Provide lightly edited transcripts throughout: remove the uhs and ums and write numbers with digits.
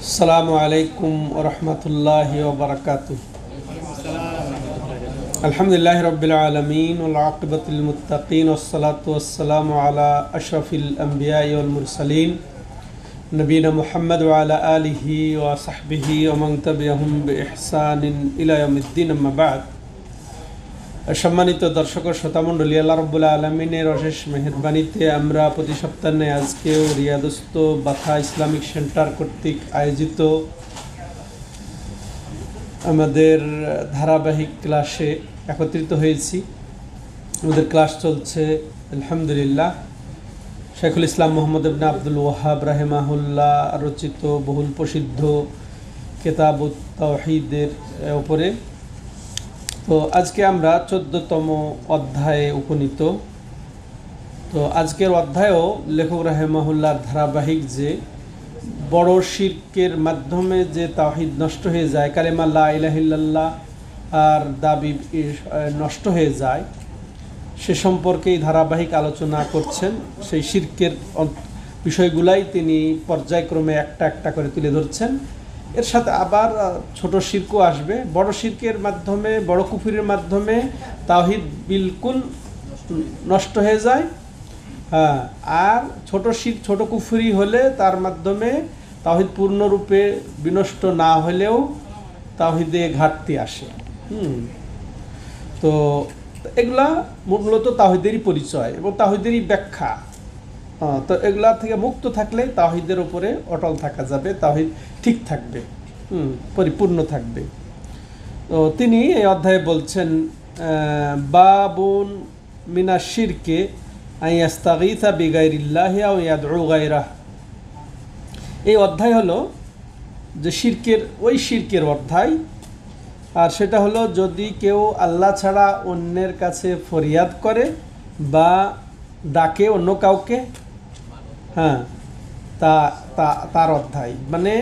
আসসালামু আলাইকুম ওয়া রাহমাতুল্লাহি ওয়া বারাকাতুহু। আলহামদুলিল্লাহি রাব্বিল আলামিন ওয়াল আকিবাতুল লিল মুত্তাকিন ওয়াসসালাতু ওয়াসসালামু আলা আশরাফিল আমবিয়াই ওয়াল মুরসালিন নবিয়িনা মুহাম্মদ ওয়া আলা আলিহি ওয়া সাহবিহি ওয়া মান তাবিআহুম বিইহসানিন ইলা ইয়াউমিদ্দিন, আম্মা বা'দ। সম্মানিত দর্শক ও শ্রোতামণ্ডলী, আল্লাহ রাব্বুল আলামিনের অশেষ মেহেরবানিতে আমরা প্রতি সপ্তাহে আজকেও রিয়াদস্থ বাথা ইসলামিক সেন্টার কর্তৃক আয়োজিত আমাদের ধারাবাহিক ক্লাসে একত্রিত হয়েছি। আমাদের ক্লাস চলছে আলহামদুলিল্লাহ শেখুল ইসলাম মোহাম্মদ ইবনে আব্দুল ওয়াহাব রাহিমাহুল্লাহ রচিত বহুল প্রসিদ্ধ কিতাবুত তাওহীদের উপরে। তো আজকে আমরা 14তম অধ্যায়ে উপনীত। তো আজকের অধ্যায়েও লেখক রাহিমাহুল্লাহর ধারাবাহিক যে বড় শিরকের মাধ্যমে যে তাওহীদ নষ্ট হয়ে যায়, কালেমা লা ইলাহা ইল্লাল্লাহ আর দাবি নষ্ট হয়ে যায়, সে সম্পর্কেই ধারাবাহিক আলোচনা করছেন। সেই শিরকের বিষয়গুলাই তিনি পর্যায়ক্রমে একটা একটা করে তুলে ধরছেন। এর সাথে আবার ছোট শিরকও আসবে। বড় শিরকের মাধ্যমে, বড় কুফরির মাধ্যমে তাওহীদ বিলকুল নষ্ট হয়ে যায়, হ্যাঁ। আর ছোট শিরক, ছোট কুফরি হলে তার মাধ্যমে তাওহীদ পূর্ণরূপে বিনষ্ট না হলেও তাওহীদে ঘাটতি আসে। তো এগুলা মূলত তাওহীদেরই পরিচয় এবং তাওহীদেরই ব্যাখ্যা। তো এগুলা থেকে মুক্ত থাকলে তাওহীদের উপরে অটল থাকা যাবে, তাওহীদ ঠিক থাকবে, পরিপূর্ণ থাকবে। তো তিনি এই অধ্যায়ে বলছেন, বাবুন মিনাশ শিরকে আন ইস্তাগীসা বিগাইরিল্লাহি আও ইয়াদউ গায়রাহ। এই অধ্যায় হলো যে শিরকের, ওই শিরকের অধ্যায়। আর সেটা হলো যদি কেউ আল্লাহ ছাড়া অন্যের কাছে ফরিয়াদ করে বা ডাকে অন্য কাউকে, হ্যাঁ, তার অধ্যায়। মানে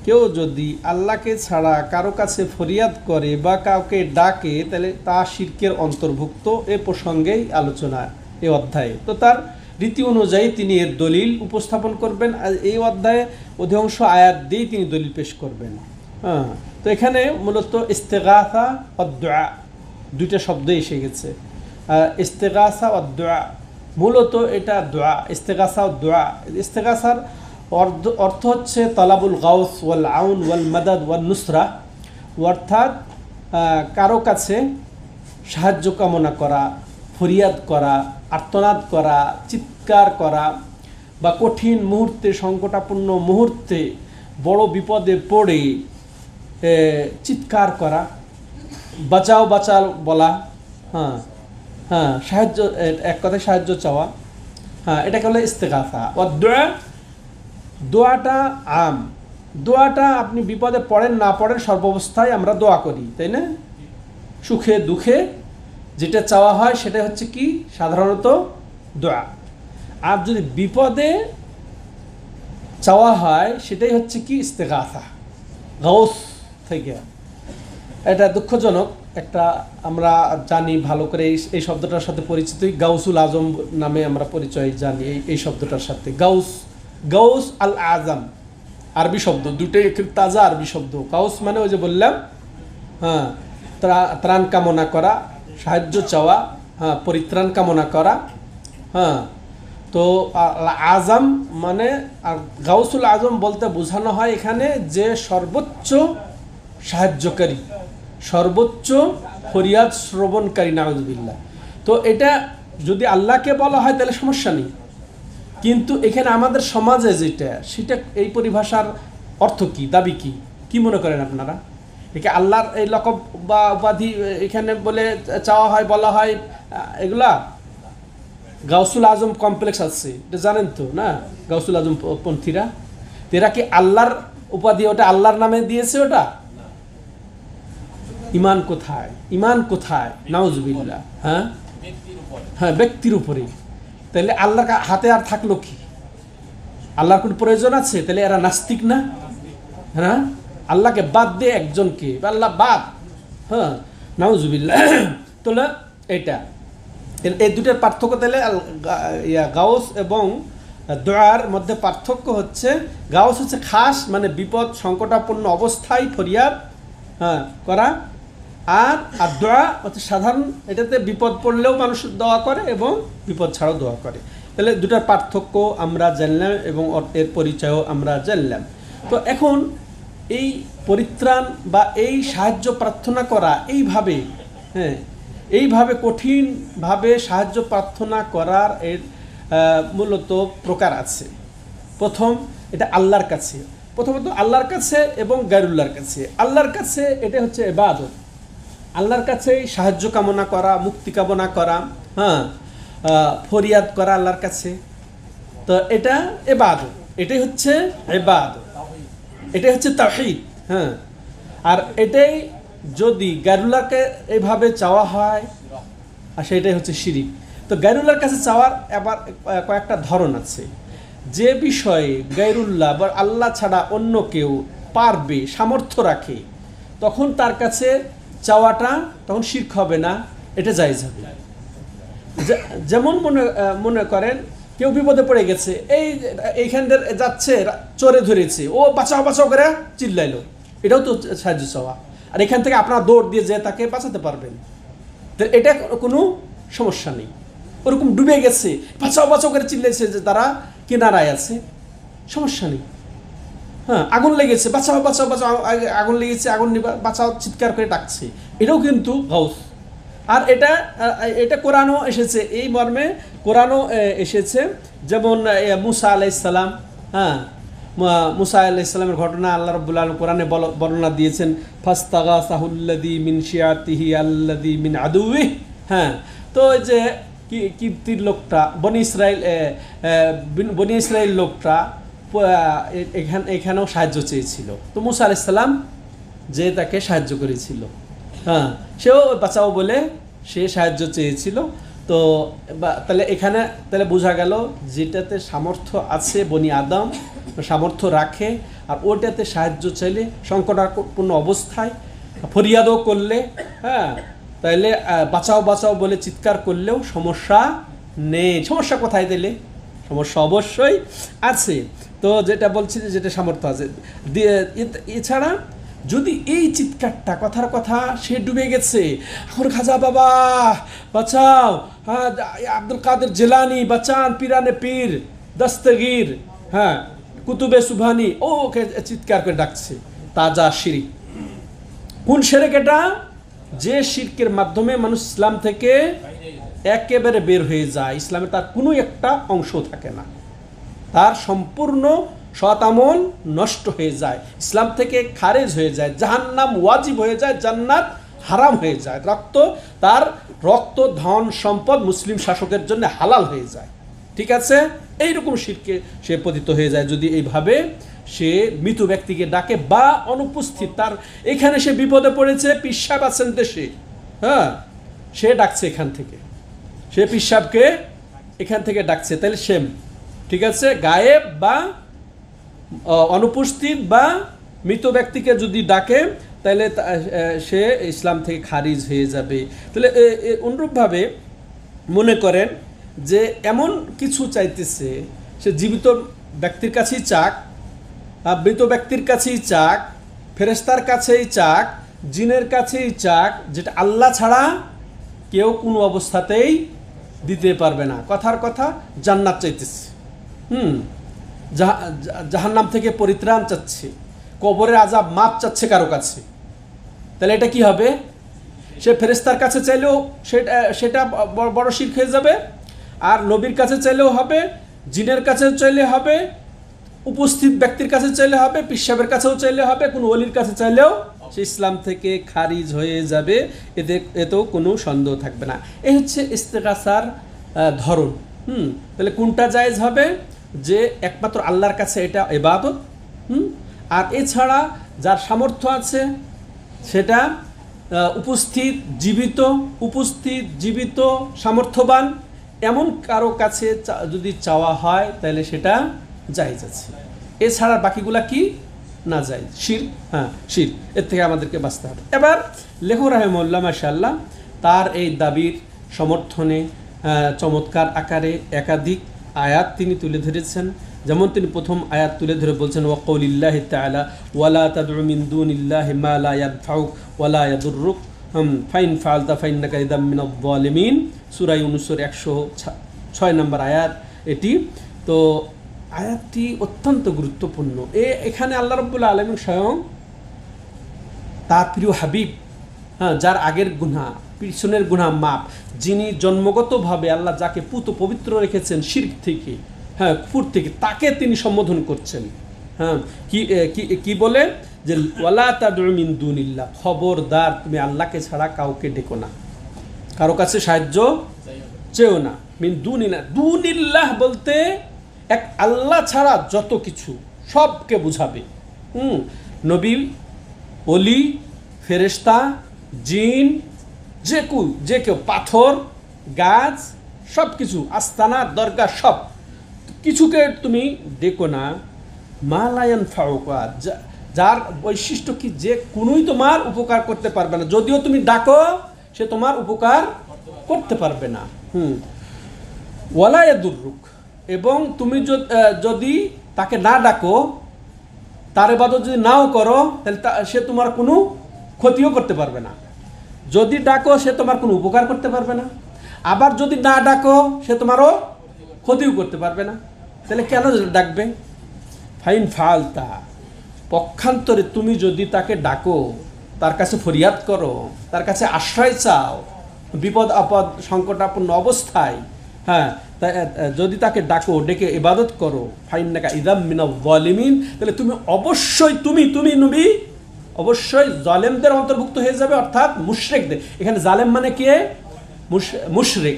কেউ যদি আল্লাহকে ছাড়া কারো কাছে ফরিয়াদ করে বা কাউকে ডাকে, তাহলে তা শিরকের অন্তর্ভুক্ত। এ প্রসঙ্গেই আলোচনা এই অধ্যায়ে। তো তার রীতি অনুযায়ী তিনি এর দলিল উপস্থাপন করবেন। আর এই অধ্যায়ে অধিকাংশ আয়াত দিয়েই তিনি দলিল পেশ করবেন। হ্যাঁ, তো এখানে মূলত ইস্তেগাসা ও দুআ দুইটা শব্দ এসে গেছে। ইস্তেগাসা ও দুআ, মূলত এটা দোয়া। ইস্তেগাসা ও দোয়া, ইস্তেগাসার অর্থ হচ্ছে তালাবুল গাউস ওয়াল আউন ওয়াল মাদাদ ওয়াল নুসরা, অর্থাৎ কারো কাছে সাহায্য কামনা করা, ফরিয়াদ করা, আর্তনাদ করা, চিৎকার করা, বা কঠিন মুহূর্তে, সংকটাপূর্ণ মুহূর্তে, বড় বিপদে পড়ে চিৎকার করা, বাঁচাও বাঁচাও বলা, হ্যাঁ হ্যাঁ, সাহায্য, এক কথায় সাহায্য চাওয়া, হ্যাঁ, এটাকে বলে ইস্তেগাসা। ও দোয়া, দোয়াটা আম। দোয়াটা আপনি বিপদে পড়েন না পড়েন, সর্বাবস্থায় আমরা দোয়া করি, তাই না? সুখে দুঃখে যেটা চাওয়া হয় সেটা হচ্ছে কি সাধারণত দোয়া। আর যদি বিপদে চাওয়া হয় সেটাই হচ্ছে কি ইস্তেগাসা, গাউস থেকে। এটা দুঃখজনক একটা, আমরা জানি ভালো করে এই শব্দটার সাথে পরিচিত, গাউসুল আজম নামে আমরা পরিচয় জানি এই শব্দটার সাথে। গাউস আল আজম আরবি শব্দ, দুটোই তাজা আরবি শব্দ। গাউস মানে ওই যে বললাম, হ্যাঁ, ত্রাণ কামনা করা, সাহায্য চাওয়া, হ্যাঁ, পরিত্রাণ কামনা করা, হ্যাঁ। তো আজম মানে, আর গাউসুল আজম বলতে বোঝানো হয় এখানে যে সর্বোচ্চ সাহায্যকারী, সর্বোচ্চ ফরিয়াদ শ্রবণকারী, নাউযুবিল্লাহ। তো এটা যদি আল্লাহকে বলা হয় তাহলে সমস্যা নেই, কিন্তু এখানে আমাদের সমাজে যেটা, সেটা এই পরিভাষার অর্থ কি, দাবি কি, কি মনে করেন আপনারা? একে আল্লাহর এই লকব বা উপাধি এখানে বলে চাওয়া হয়, বলা হয়, এগুলা গাউসুল আজম কমপ্লেক্স আছে, এটা জানেন তো না? গাউসুল আজম পন্থীরা, এরা কি আল্লাহর উপাধি, ওটা আল্লাহর নামে দিয়েছে? ওটা ইমান কোথায়, ইমান কোথায়, নাউজুবিল্লাহ, হ্যাঁ হ্যাঁ, ব্যক্তির উপরে। তাহলে আল্লাহর হাতে আর থাকলো কি? আল্লাহর কোন প্রয়োজন আছে? তাহলে এরা নাস্তিক না? হ্যাঁ, আল্লাহকে বাদ দিয়ে একজনকে, আল্লাহ বাদ, হ্যাঁ, নাউজুবিল্লাহ। তাহলে এটা, এই দুটার পার্থক্য তাহলে গাউস এবং দোয়ার মধ্যে পার্থক্য হচ্ছে গাউস হচ্ছে খাস, মানে বিপদ সংকটাপন্ন অবস্থায় ফরিয়াদ করা, আর দোয়া হচ্ছে সাধারণ, এটাতে বিপদ পড়লেও মানুষ দোয়া করে এবং বিপদ ছাড়াও দোয়া করে। তাহলে দুটার পার্থক্য আমরা জানলাম এবং এর পরিচয়ও আমরা জানলাম। তো এখন এই পরিত্রাণ বা এই সাহায্য প্রার্থনা করা এইভাবে, এইভাবে কঠিনভাবে সাহায্য প্রার্থনা করার এর মূলত প্রকার আছে। প্রথম, এটা আল্লাহর কাছে, প্রথমত আল্লাহর কাছে এবং গায়রুল্লাহর কাছে। আল্লাহর কাছে এটা হচ্ছে ইবাদত, আল্লাহর কাছেই সাহায্য কামনা করা, মুক্তি কামনা করা, ফরিয়াদ করা আল্লাহর কাছে। তো এটা ইবাদত, এটাই হচ্ছে ইবাদত, এটাই হচ্ছে তাওহীদ। আর এটাই যদি গায়রুল্লাহকে এইভাবে চাওয়া হয়, আর সেটাই হচ্ছে শিরিক। তো গায়রুল্লাহর কাছে চাওয়ার আবার কয়েকটা ধরন আছে। যে বিষয়ে গায়রুল্লাহ বা আল্লাহ ছাড়া অন্য কেউ পারবে, সামর্থ্য রাখে, তখন তার কাছে চাওয়াটা তখন শিরক হবে না, এটা জায়েজ হবে। যেমন মনে করেন কেউ বিপদে পড়ে গেছে, এইখান দিয়ে যাচ্ছে, চোরে ধরেছে, ও বাঁচাও বাঁচাও করে চিল্লাইলো, এটাও তো সাহায্য চাওয়া। আর এখান থেকে আপনার দৌড় দিয়ে যে তাকে বাঁচাতে পারবেন, তো এটা কোনো সমস্যা নেই। ওরকম ডুবে গেছে, বাঁচাও বাঁচাও করে চিল্লাইছে যে তারা কিনারায় আছে, সমস্যা নেই। আগুন লেগেছে, বাঁচাও বাঁচাও বাঁচাও, আগুন লেগেছে, আগুন বাঁচাও চিৎকার করে ডাকছে, এটাও কিন্তু গাউস। আর এটা কোরআনও এসেছে, এই মর্মে কোরআনও এসেছে। যেমন মুসা আলাইহিসসালাম, মুসা আলাইহিসসালামের ঘটনা আল্লাহ রাব্বুল আলামিন কোরআনে বর্ণনা দিয়েছেন, ফাস্তাগাসাহুল্লাযী মিন শিয়াতিহি আল্লাযী মিন আদুইহি। তো ওই যে কীর্তির লোকটা, বনি ইসরাইল লোকটা এখানেও সাহায্য চেয়েছিল। তো মুসা আলাইহিস সালাম যে তাকে সাহায্য করেছিল, সেও বাঁচাও বলে সে সাহায্য চেয়েছিল। তো তাহলে এখানে তাহলে বোঝা গেল যেটাতে সামর্থ্য আছে, বনি আদম সামর্থ্য রাখে, আর ওটাতে সাহায্য চাইলে সংকটাপন্ন অবস্থায় ফরিয়াদও করলে, তাইলে বাঁচাও বাঁচাও বলে চিৎকার করলেও সমস্যা নেই। সমস্যা কোথায় দিলে? সমস্যা অবশ্যই আছে। তো যেটা বলছি যে যেটা সামর্থ্য আছে, এছাড়া যদি এই চিৎকারটা কথার কথা সে ডুবে গেছে, এখন খাজা বাবা বাঁচাও, আব্দুল কাদের জিলানি বাঁচান, পিরানে পীর দস্তগীর, কুতুবে সুবহানি, ওকে চিৎকার করে ডাকছে, তাজা শিরক। কোন শিরক এটা? যে শিরকের মাধ্যমে মানুষ ইসলাম থেকে একেবারে বের হয়ে যায়, ইসলামে তার কোনো একটা অংশ থাকে না, তার সম্পূর্ণ সৎ আমল নষ্ট হয়ে যায়, ইসলাম থেকে খারেজ হয়ে যায়, জাহান্নাম ওয়াজিব হয়ে যায়, জান্নাত হারাম হয়ে যায়, তার রক্ত ধন সম্পদ মুসলিম শাসকের জন্য হালাল হয়ে যায়। ঠিক আছে, এইরকম শিরকে সে পতিত হয়ে যায় যদি এইভাবে সে মৃত ব্যক্তিকে ডাকে, বা অনুপস্থিত তার এখানে সে বিপদে পড়েছে, পীর সাহেব আছেন দেশে, সে ডাকছে এখান থেকে, সে পীর সাহেবকে এখান থেকে ডাকছে, তাহলে সেম। ঠিক আছে, গায়েব বা অনুপস্থিত বা মৃত ব্যক্তিকে যদি ডাকে তাহলে সে ইসলাম থেকে খারিজ হয়ে যাবে। তাহলে অনুরূপভাবে মনে করেন যে এমন কিছু চাইতেছে, সে জীবিত ব্যক্তির কাছেই চাক, মৃত ব্যক্তির কাছেই চাক, ফেরেশতার কাছেই চাক, জিনের কাছেই চাক, যেটা আল্লাহ ছাড়া কেউ কোনো অবস্থাতেই দিতে পারবে না। কথার কথা জান্নাত চাইতেছে, জাহান্নাম থেকে পরিত্রাণ চাচ্ছে, কবরের আযাব মাপ চাচ্ছে কারো কাছে, তাহলে এটা কি হবে? সে ফেরেশতার কাছে চাইলেও সেটা বড় শিরক হয়ে যাবে, আর নবীর কাছে চাইলেও হবে, জিনের কাছে চাইলে হবে, উপস্থিত ব্যক্তির কাছে চাইলে হবে, পীর সাহেবের কাছেও চাইলে হবে, কোনো ওলির কাছে চাইলেও সে ইসলাম থেকে খারিজ হয়ে যাবে, এতেও কোনো সন্দেহ থাকবে না। এই হচ্ছে ইস্তেগাসার ধরন। তাহলে কোনটা জায়েজ হবে? যে একমাত্র আল্লাহর কাছে এটা ইবাদত, আর এছাড়া যার সামর্থ্য আছে সেটা উপস্থিত জীবিত সামর্থ্যবান এমন কারো কাছে যদি চাওয়া হয় তাহলে সেটা জায়েজ আছে। এছাড়া বাকিগুলা কি? না জায়েজ, শিরক। শিরক, এর থেকে আমাদেরকে বাঁচতে হবে। এবার লেখক রাহিমাহুল্লাহ মাশাআল্লাহ তার এই দাবির সমর্থনে চমৎকার আকারে একাধিক আয়াত তিনি তুলে ধরেছেন। যেমন তিনি প্রথম আয়াত তুলে ধরে বলছেন ওয়াকৌলিল্লাহি তাআলা ওয়ালা তাদউ মিন দুনিল্লাহি মা লা ইয়ানফাউক ওয়ালা ইয়াদুররুক ফাইন ফাআলতা ফাইন্নাকা ইযাম মিনাজ যালিমিন, সূরা ইউনূসের 106 নম্বর আয়াত এটি। তো আয়াতটি অত্যন্ত গুরুত্বপূর্ণ। এখানে আল্লাহ রাব্বুল আলামিন স্বয়ং তার প্রিয় হাবিব, হ্যাঁ, যার আগের গুনাহ পিছনের গুনাহ মাপ, যিনি জন্মগতভাবে আল্লাহ যাকে পুত পবিত্র রেখেছেন শিরক থেকে, হ্যাঁ, কুফর থেকে, তাকে তিনি সম্বোধন করছেন। হ্যাঁ, কি বলে যে ওয়ালা তাদউ মিন দুনিল্লাহ, খবরদার তুমি আল্লাহকে ছাড়া কাউকে ডেকো না, কারো কাছে সাহায্য চেও না। মিন দুনিল্লাহ, দুনিল্লাহ বলতে এক আল্লাহ ছাড়া যত কিছু সবকে বুঝাবে। নবী, অলি, ফেরেশতা, জিন, যে কেউ, পাথর, গাছ, সব কিছু, আস্তানা, দরগা, সব কিছুকে তুমি ডেকো না। মা লা ইয়ানফাউকা, যার বৈশিষ্ট্য কি যে কোনোই তোমার উপকার করতে পারবে না, যদিও তুমি ডাকো সে তোমার উপকার করতে পারবে না। ওয়ালা ইয়াদুররুক, এবং তুমি যদি তাকে না ডাকো, তার ইবাদত যদি নাও করো, তাহলে সে তোমার কোনো ক্ষতিও করতে পারবে না। যদি ডাকো সে তোমার কোনো উপকার করতে পারবে না, আবার যদি না ডাকো সে তোমারও ক্ষতিও করতে পারবে না। তাহলে কেন ডাকবে? ফাইন ফালতা, পক্ষান্তরে তুমি যদি তাকে ডাকো, তার কাছে ফরিয়াদ করো, তার কাছে আশ্রয় চাও বিপদ আপদ সংকটাপন্ন অবস্থায়, হ্যাঁ, যদি তাকে ডাকো, ডেকে ইবাদত করো, ফাইন্নাকা ইযাম মিনাজ যালিমিন, তাহলে তুমি অবশ্যই তুমি নবী অবশ্যই জালেমদের অন্তর্ভুক্ত হয়ে যাবে, অর্থাৎ মুশরিকদের। এখানে জালেম মানে কে? মুশরিক।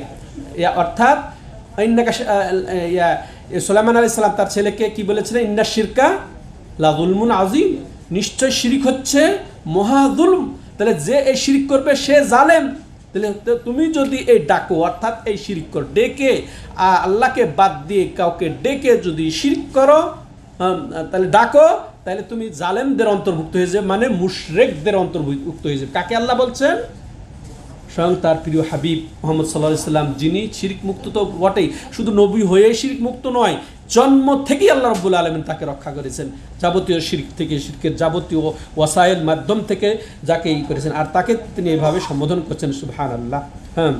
অর্থাৎ সুলাইমান আলাইহিস সালাম তার ছেলেকে কি বলেছিলেন? ইন্না শিরকা লা যুলমুন আযীম, নিশ্চয় শিরিক হচ্ছে মহা যুলম। তাহলে যে এই শিরিক করবে সে জালেম। তাহলে তুমি যদি এই ডাকো, অর্থাৎ এই শিরিক করো, ডেকে আল্লাহকে বাদ দিয়ে কাউকে ডেকে যদি শিরিক করো, তাহলে ডাকো, তাহলে তুমি জালেমদের অন্তর্ভুক্ত হয়ে যাবে, মানে মুশরিকদের অন্তর্ভুক্ত হয়ে যাবে। কাকে আল্লাহ বলছেন? স্বয়ং তার প্রিয় হাবিব মুহাম্মদ সাল্লাল্লাহু আলাইহি সাল্লাম, যিনি শিরক মুক্ত তো বটেই, শুধু নবী হয়ে শিরক মুক্ত নয়, জন্ম থেকেই আল্লাহ রাব্বুল আলামিন তাকে রক্ষা করেছেন যাবতীয় শিরক থেকে, শিরকের যাবতীয় ওয়াসাইল মাধ্যম থেকে যাকে করেছেন, আর তাকে তিনি এইভাবে সম্বোধন করছেন, সুবহানাল্লাহ। হ্যাঁ,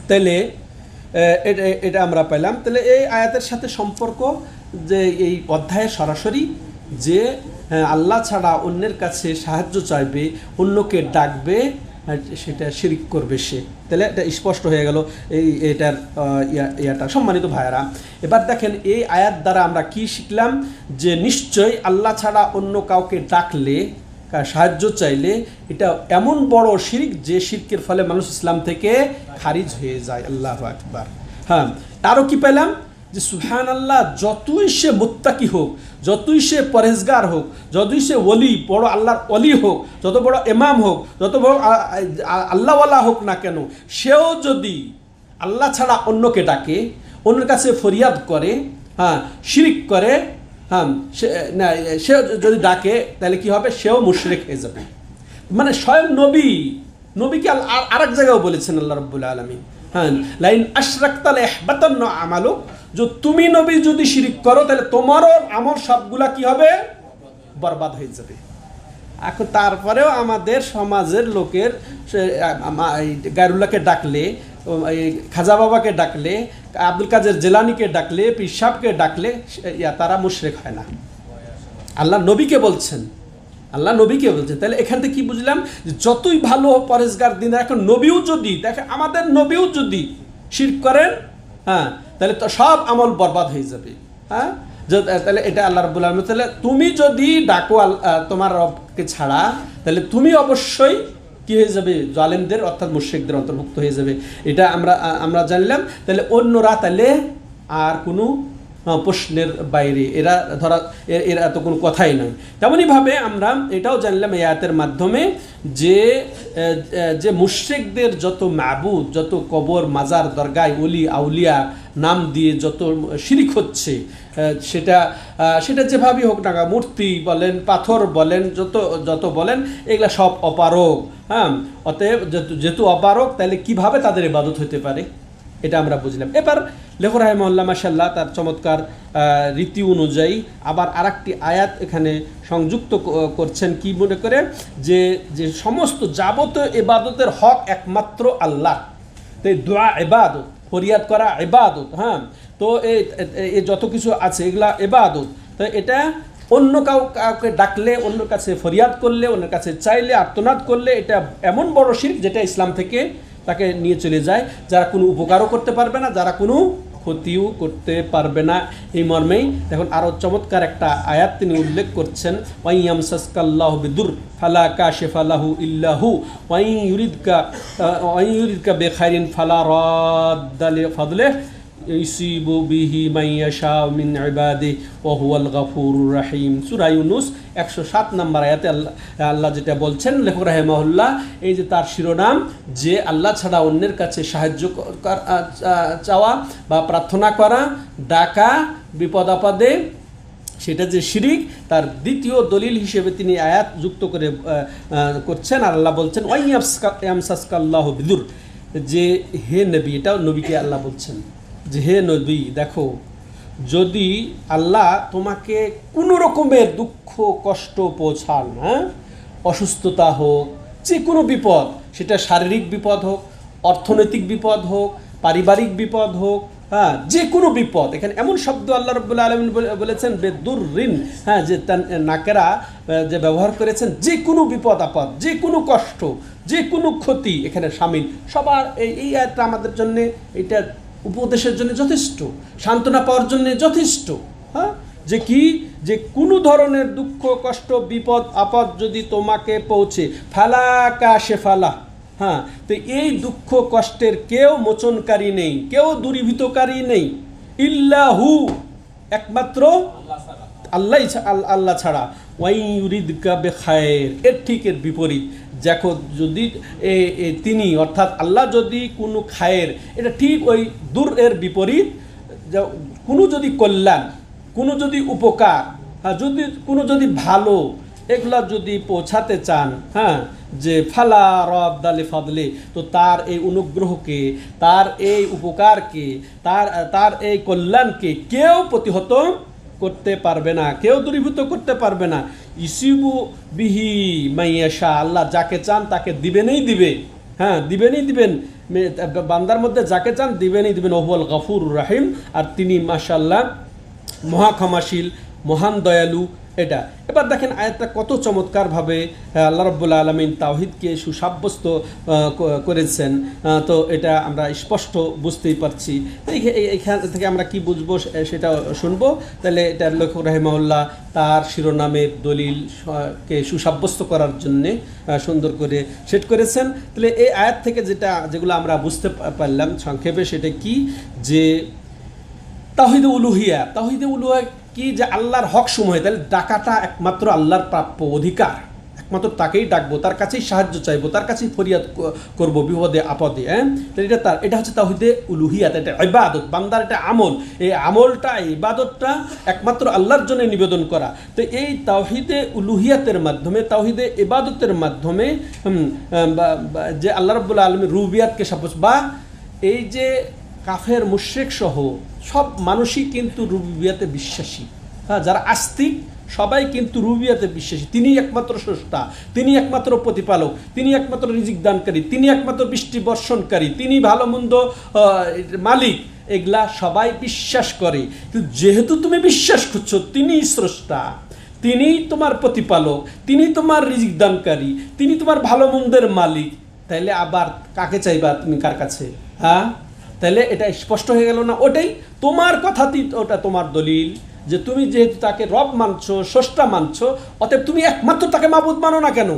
তাহলে এটা আমরা পেলাম। তাহলে এই আয়াতের সাথে সম্পর্ক যে এই অধ্যায়ে সরাসরি যে আল্লাহ ছাড়া অন্যের কাছে সাহায্য চাইবে, অন্যকে ডাকবে, সেটা শিরিক করবে সে। তাহলে এটা স্পষ্ট হয়ে গেল এটার ইয়াটা। সম্মানিত ভাইয়েরা, এবার দেখেন এই আয়াত দ্বারা আমরা কি শিখলাম? যে নিশ্চয়ই আল্লাহ ছাড়া অন্য কাউকে ডাকলে, সাহায্য চাইলে, এটা এমন বড় শিরিক যে শিরকের ফলে মানুষ ইসলাম থেকে খারিজ হয়ে যায়। আল্লাহু আকবার। হ্যাঁ, আরও কি পেলাম? যে সুবহানাল্লাহ, যতই সে মুত্তাকি হোক, যতই সে পরহেজগার হোক, যতই সে ওলি, বড় আল্লাহর ওলি হোক, যত বড় ইমাম হোক, যত বড় আল্লাহওয়ালা হোক না কেন, সেও যদি আল্লাহ ছাড়া অন্যকে ডাকে, অন্যের কাছে ফরিয়াদ করে, হ্যাঁ, শিরিক করে, হ্যাঁ, সে যদি ডাকে, তাহলে কি হবে? সেও মুশরিক হয়ে যাবে। মানে স্বয়ং নবীকে আরেক জায়গায় বলেছেন আল্লাহ রাব্বুল আলামিন, হ্যাঁ, লাইন আশরাকতা লাহবাতান্না আমালুক, যে তুমি নবী যদি শিরিক করো তাহলে তোমারও আমল সবগুলা কি হবে? বরবাদ হয়ে যাবে। এখন তারপরেও আমাদের সমাজের লোকের গায়রুল্লাহকে ডাকলে, খাজা বাবাকে ডাকলে, আব্দুল কাদের জিলানীকে ডাকলে, পীর সাহেবকে ডাকলে তারা মুশরিক হয় না। আল্লাহ নবীকে বলছেন, তাহলে এখান থেকে কি বুঝলাম? যে যতই ভালো পরেজগার দিন, এখন নবীও যদি দেখেন, আমাদের নবীও যদি শিরক করেন, হ্যাঁ, তাহলে তো সব আমল বরবাদ হয়ে যাবে। হ্যাঁ, তাহলে এটা আল্লাহ রাব্বুল আলামিন, তাহলে তুমি যদি ডাকো তোমার রবকে ছাড়া, তাহলে তুমি অবশ্যই কি হয়ে যাবে? জালেমদের অর্থাৎ মুশরিকদের অন্তর্ভুক্ত হয়ে যাবে। এটা আমরা জানলাম। তাহলে অন্যরা তাহলে আর কোনো প্রশ্নের বাইরে, এরা তো কোনো কথাই নয়। তেমনইভাবে আমরা এটাও জানলাম এই আয়াতের মাধ্যমে যে মুশরিকদের যত মাবুদ, যত কবর, মাজার, দরগায়, ওলি আউলিয়া নাম দিয়ে যত শিরিক হচ্ছে, সেটা যেভাবেই হোক না, মূর্তি বলেন, পাথর বলেন, যত বলেন, এগুলা সব অপারগ। হ্যাঁ, অতএব যেহেতু অপারগ, তাহলে কিভাবে তাদের ইবাদত হতে পারে? এটা আমরা বুঝলাম। এবার লেখক রাহিমাহুল্লাহ মাশাআল্লাহ তার চমৎকার রীতি অনুযায়ী আবার আরেকটি আয়াত এখানে সংযুক্ত করছেন, কি মনে করে যে যে সমস্ত যাবতীয় ইবাদতের হক একমাত্র আল্লাহ। তো এই দোয়া ইবাদত, ফরিয়াদ করা ইবাদত, হ্যাঁ। তো এই যত কিছু আছে এগুলা ইবাদত। তো এটা অন্য কাউকে ডাকলে, অন্য কাছে ফরিয়াদ করলে, অন্যের কাছে চাইলে, আর্তনাদ করলে এটা এমন বড় শিরক যেটা ইসলাম থেকে তাকে নিয়ে চলে যায়, যারা কোনো উপকারও করতে পারবে না, যারা কোনো ক্ষতিও করতে পারবে না। এই মর্মেই দেখুন আরও চমৎকার একটা আয়াত তিনি উল্লেখ করছেন, ওয়াই ইয়ামসাসকাল্লাহু বিদুর ফালা কাশিফা লাহু ইল্লাহু ওয়াই ইউরিদকা বিখাইরিন ফালা রাদ্দা লিফাদলিহি ইউসিবু বিহি মান ইয়াশাউ মিন ইবাদিহি ওয়া হুয়াল গাফুরুর রহিম। সূরা ইউনূস 107 নম্বর আয়াতে আল্লাহ যেটা বলছেন, লেখক রাহিমাহুল্লাহ এই যে তার শিরোনাম যে আল্লাহ ছাড়া অন্যের কাছে সাহায্য চাওয়া বা প্রার্থনা করা, ডাকা বিপদ আপদে, সেটা যে শিরিক, তার দ্বিতীয় দলিল হিসেবে তিনি আয়াত যুক্ত করে করছেন। আর আল্লাহ বলছেন ওয়াই ইয়ামসাসকাল্লাহু বিদুর, যে হে নবী, এটা নবীকে আল্লাহ বলছেন যে হে নবী দেখো, যদি আল্লাহ তোমাকে কোনো রকমের দুঃখ কষ্ট পৌঁছান, হ্যাঁ, অসুস্থতা হোক, যে কোনো বিপদ, সেটা শারীরিক বিপদ হোক, অর্থনৈতিক বিপদ হোক, পারিবারিক বিপদ হোক, হ্যাঁ, যে কোনো বিপদ, এখানে এমন শব্দ আল্লাহ রাব্বুল আলামিন বলেছেন বেদুররিন, হ্যাঁ, যে নাকেরা যে ব্যবহার করেছেন, যে কোনো বিপদ আপদ, যে কোনো কষ্ট, যে কোনো ক্ষতি এখানে শামিল। সবার এই আয়াতটা আমাদের জন্য, এটা উপদেশের জন্য যথেষ্ট, সান্ত্বনা পাওয়ার জন্য যথেষ্ট, হ্যাঁ, যে কি, যে কোনো ধরনের দুঃখ কষ্ট বিপদ আপদ যদি তোমাকে পৌঁছে, ফালা কাশিফালা, হ্যাঁ, তো এই দুঃখ কষ্টের কেউ মোচনকারী নেই, কেউ দূরীভূতকারী নেই, ইল্লাহু, একমাত্র আল্লাহ ছাড়া, ওয়াই ইউরিদকা বিখাইর, এর ঠিক এর বিপরীত। দেখো যদি তিনি অর্থাৎ আল্লাহ যদি কোনো খায়ের, এটা ঠিক ওই দূর এর বিপরীত, কোনো যদি কল্যাণ, কোনো যদি উপকার, হ্যাঁ, যদি কোনো যদি ভালো, এগুলা যদি পৌঁছাতে চান, হ্যাঁ, যে ফালা রাদ্দা লিফাদলি, তো তার এই অনুগ্রহকে, তার এই উপকারকে, তার এই কল্যাণকে কেউ প্রতিহত করতে পারবে না, কেউ দূরীভূত করতে পারবে না। ইসিবু বিহি মাইয়াশা, আল্লাহ যাকে চান তাকে দিবেনই দিবে, হ্যাঁ, দিবেনই দিবেন, বান্দার মধ্যে যাকে চান দিবেনই দিবেন। ওহুয়াল গাফুরুর রহিম, আর তিনি মাশাআল্লাহ মহা ক্ষমাশীল, মহান দয়ালু। এটা এবার দেখেন আয়াতটা কত চমৎকারভাবে আল্লাহ রাব্বুল আলামিন তাওহীদকে সুসাব্যস্ত করেছেন। তো এটা আমরা স্পষ্ট বুঝতেই পারছি। এইখান থেকে আমরা কি বুঝবো সেটা শুনবো। তাহলে এটা লেখক রাহিমাহুল্লাহ তার শিরোনামের দলিলকে সুসাব্যস্ত করার জন্যে সুন্দর করে সেট করেছেন। তাহলে এই আয়াত থেকে যেগুলো আমরা বুঝতে পারলাম সংক্ষেপে, সেটা কি, যে তাওহীদে উলুহিয়া, তাওহীদে উলুহিয়া কি, যে আল্লাহর হক সমূহ, তাহলে ডাকাটা একমাত্র আল্লাহর প্রাপ্য অধিকার, একমাত্র তাকেই ডাকবো, তার কাছেই সাহায্য চাইবো, তার কাছেই ফরিয়াদ করবো বিপদে আপদে, হ্যাঁ। তাহলে এটা হচ্ছে তাওহীদে উলুহিয়াত, এটা ইবাদত, বান্দার এটা আমল, এই আমলটা, ইবাদতটা একমাত্র আল্লাহর জন্য নিবেদন করা। তো এই তাওহীদে উলুহিয়াতের মাধ্যমে, তাওহীদে ইবাদতের মাধ্যমে যে আল্লাহ রাব্বুল আলামিন রুবিয়াতকে সাব্যস্ত, বা এই যে কাফের মুশরিক সহ সব মানুষই কিন্তু রুবিয়াতে বিশ্বাসী, হ্যাঁ, যারা আস্তিক সবাই কিন্তু রুবিয়াতে বিশ্বাসী। তিনি একমাত্র স্রষ্টা, তিনি একমাত্র প্রতিপালক, তিনি একমাত্র রিজিক দানকারী, তিনি একমাত্র বৃষ্টি বর্ষণকারী, তিনি ভালো মন্দ মালিক, এগুলা সবাই বিশ্বাস করে। কিন্তু যেহেতু তুমি বিশ্বাস করছো তিনি স্রষ্টা, তিনি তোমার প্রতিপালক, তিনি তোমার রিজিক দানকারী, তিনি তোমার ভালো মন্দের মালিক, তাইলে আবার কাকে চাইবা তুমি, কার কাছে, হ্যাঁ? তাহলে এটা স্পষ্ট হয়ে গেল না? ওটাই তোমার কথাতেই ওটা তোমার দলিল, যে তুমি যেহেতু তাকে রব মানছো, স্রষ্টা মানছো, অতএব তুমি একমাত্র তাকে মাবুদ মানো না কেন?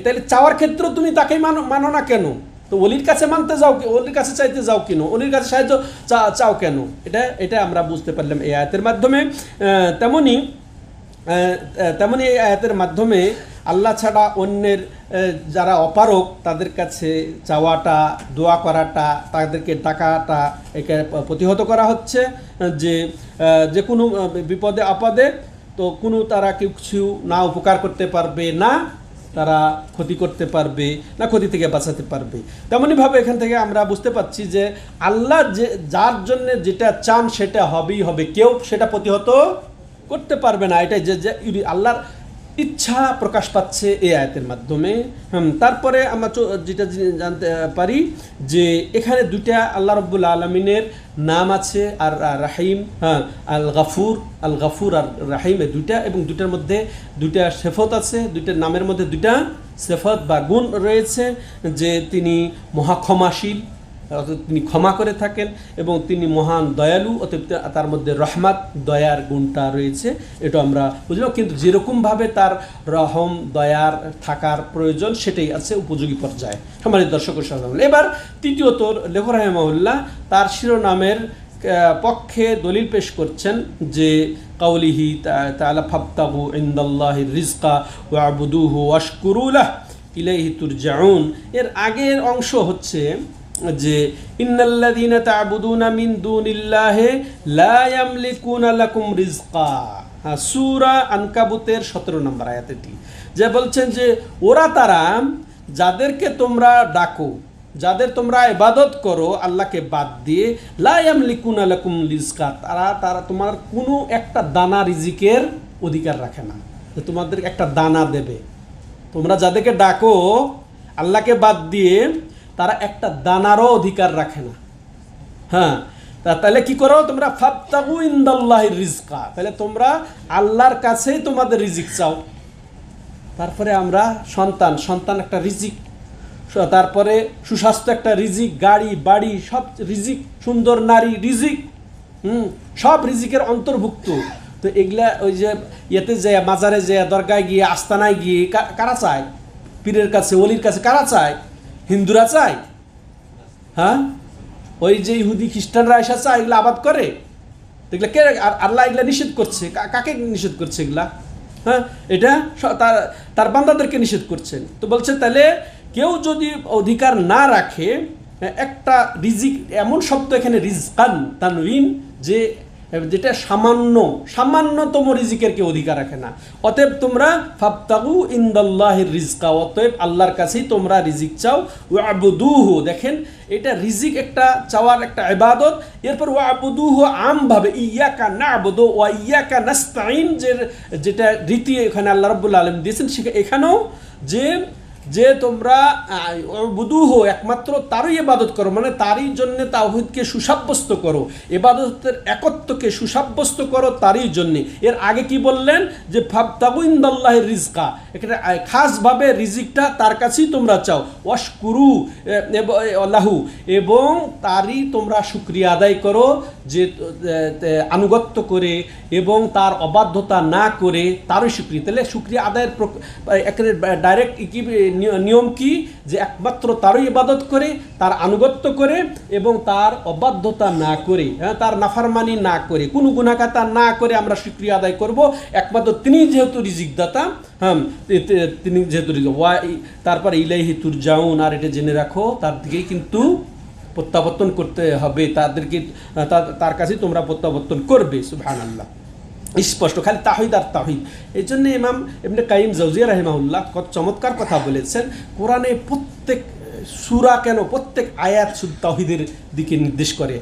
তাহলে চাওয়ার ক্ষেত্রেও তুমি তাকেই মানো না কেন? তো অলির কাছে মানতে যাও, অলির কাছে চাইতে যাও কেন? অলির কাছে সাহায্য চাও কেন? এটা আমরা বুঝতে পারলাম এই আয়াতের মাধ্যমে। তেমনি এই আয়াতের মাধ্যমে আল্লাহ ছাড়া অন্যের যারা অপারক তাদের কাছে চাওয়াটা, দোয়া করাটা, তাদেরকে ডাকাটা, একে প্রতিহত করা হচ্ছে। যে কোনো বিপদে আপদে তো কোনো তারা কিছু না উপকার করতে পারবে না, তারা ক্ষতি করতে পারবে না ক্ষতি থেকে বাঁচাতে পারবে। তেমনইভাবে এখান থেকে আমরা বুঝতে পারছি যে আল্লাহ যে যার জন্য যেটা চান সেটা হবেই হবে, কেউ সেটা প্রতিহত করতে পারবে না। এটাই যে আল্লাহর ইচ্ছা প্রকাশ পাচ্ছে এই আয়াতের মাধ্যমে। তারপরে আমরা যেটা জানতে পারি যে এখানে দুইটা আল্লাহ রাব্বুল আলামিনের নাম আছে, আর রাহিম, আল গাফুর আর রাহিম, এই দুইটা, এবং দুইটার মধ্যে দুইটা সিফত আছে, দুইটার নামের মধ্যে দুইটা সিফত বা গুণ রয়েছে, যে তিনি মহাক্ষমাশীল, তিনি ক্ষমা করে থাকেন, এবং তিনি মহান দয়ালু, অতএব তার মধ্যে রহমত দয়ার গুণটা রয়েছে। এটা আমরা বুঝলাম, কিন্তু যেরকমভাবে তার রহম দয়ার থাকার প্রয়োজন সেটাই আছে উপযোগী পর্যায়ে। সম্মানিত দর্শক ও শ্রোতা, এবার তৃতীয়ত লেখক রাহিমাহুল্লাহ তার শিরোনামের পক্ষে দলিল পেশ করছেন যে কাউলিহি তাআলা ফাবতাগু ইনদাল্লাহির রিজকা ওয়াবুদুহু ওয়াশকুরু লাহু ইলাইহি তুরজাউন। এর আগের অংশ হচ্ছে যে ইন্নাল্লাযীনা তা'বুদুনা মিন দুনিল্লাহি লা ইয়ামলিকুনা লাকুম রিজকা, সূরা আনকাবুতের 17 নম্বর আয়াত এটি, যে বলছেন যে ওরা তারা যাদেরকে তোমরা ডাকো, যাদের তোমরা ইবাদত করো আল্লাহকে বাদ দিয়ে, লা ইয়ামলিকুনা লাকুম রিজকা, তারা তোমার কোনো একটা দানা রিজিকের অধিকার রাখে না, যে তোমাদের একটা দানা দেবে। তোমরা যাদেরকে ডাকো আল্লাহকে বাদ দিয়ে, তারা একটা দানারও অধিকার রাখে না। হ্যাঁ, তাহলে কি করো তোমরা? ফাবতাগু ইনদাল্লাহির রিজকা, তাহলে তোমরা আল্লাহর কাছেই তোমাদের রিজিক চাও। তারপরে আমরা সন্তান একটা রিজিক, তারপরে সুস্বাস্থ্য একটা রিজিক, গাড়ি বাড়ি সব রিজিক, সুন্দর নারী রিজিক, সব রিজিকের অন্তর্ভুক্ত। তো এগুলা ওই যে ইয়েতে যায়, মাজারে যায়, দরগায় গিয়ে, আস্তানায় গিয়ে কারা চায়? পীরের কাছে, ওলির কাছে কারা চায়? হিন্দুরা চায়? হ্যাঁ, ওই যে ইহুদি খ্রিস্টানরা এসে চায়, এগুলো আবাদ করে। এগুলা কে? আল্লাহ এগুলা নিষেধ করছে। কাকে নিষেধ করছে এগুলা? হ্যাঁ, এটা তার বান্দাদেরকে নিষেধ করছেন। তো বলছে তাহলে কেউ যদি অধিকার না রাখে, একটা রিজিক, এমন শব্দ এখানে রিজকান তানউইন, যেটা সামান্যতম রিজিকের কেউ অধিকার রাখে না। অতএব তোমরা ফাবতাগু ইনদাল্লাহির রিজকা, অতএব আল্লাহর কাছেই তোমরা রিজিক চাও। ওয়াবুদুহু, দেখেন এটা রিজিক একটা চাওয়ার একটা ইবাদত। এরপর ওয়াবুদুহু আমভাবে ইয়্যাকা না'বুদু ওয়া ইয়্যাকা নাস্তাঈন, যেটা রীতি এখানে আল্লাহ রাব্বুল আলামিন দিয়েছেন, এখানেও যে তোমরা বুদুহ একমাত্র তারই ইবাদত করো, মানে তারই জন্য তাওহীদকে সুসাব্যস্ত করো, ইবাদতের একত্বকে সুসাব্যস্ত করো তারই জন্য। এর আগে কি বললেন? যে ফাবতাগু ইনদাল্লাহির রিজকা, এখানে খাসভাবে রিজিকটা তার কাছেই তোমরা চাও। ওয়াশকুরু লাহু, এবং তারই তোমরা শুকরিয়া আদায় করো, যে আনুগত্য করে এবং তার অবাধ্যতা না করে তারই শুকরিয়া। তাহলে শুকরিয়া আদায়ের একেবারে ডাইরেক্ট নিয়ম কি? যে একমাত্র তারই ইবাদত করে, তার আনুগত্য করে এবং তার অবাধ্যতা না করে, তার নাফরমানি না করে, কোনো গুনাহগাতা না করে আমরা শুকরিয়া আদায় করব। একমাত্র তিনি যেহেতু রিজিকদাতা, তিনি যেহেতু রিজিক, তারপরে ইলাইহি তুরজাউন, আর এটা জেনে রাখো তার দিকেই কিন্তু প্রত্যাবর্তন করতে হবে, তার কাছেই তোমরা প্রত্যাবর্তন করবে। সুবহানাল্লাহ, স্পষ্ট, খালি তাওহীদ আর তাওহীদ। এই জন্য ইমাম ইবনে কাইয়িম জাওজিয়া রাহিমাহুল্লাহ কত চমৎকার কথা বলেছেন, কোরআনে প্রত্যেক সূরা কেন প্রত্যেক আয়াত শুধু তাওহীদের দিকে নির্দেশ করে,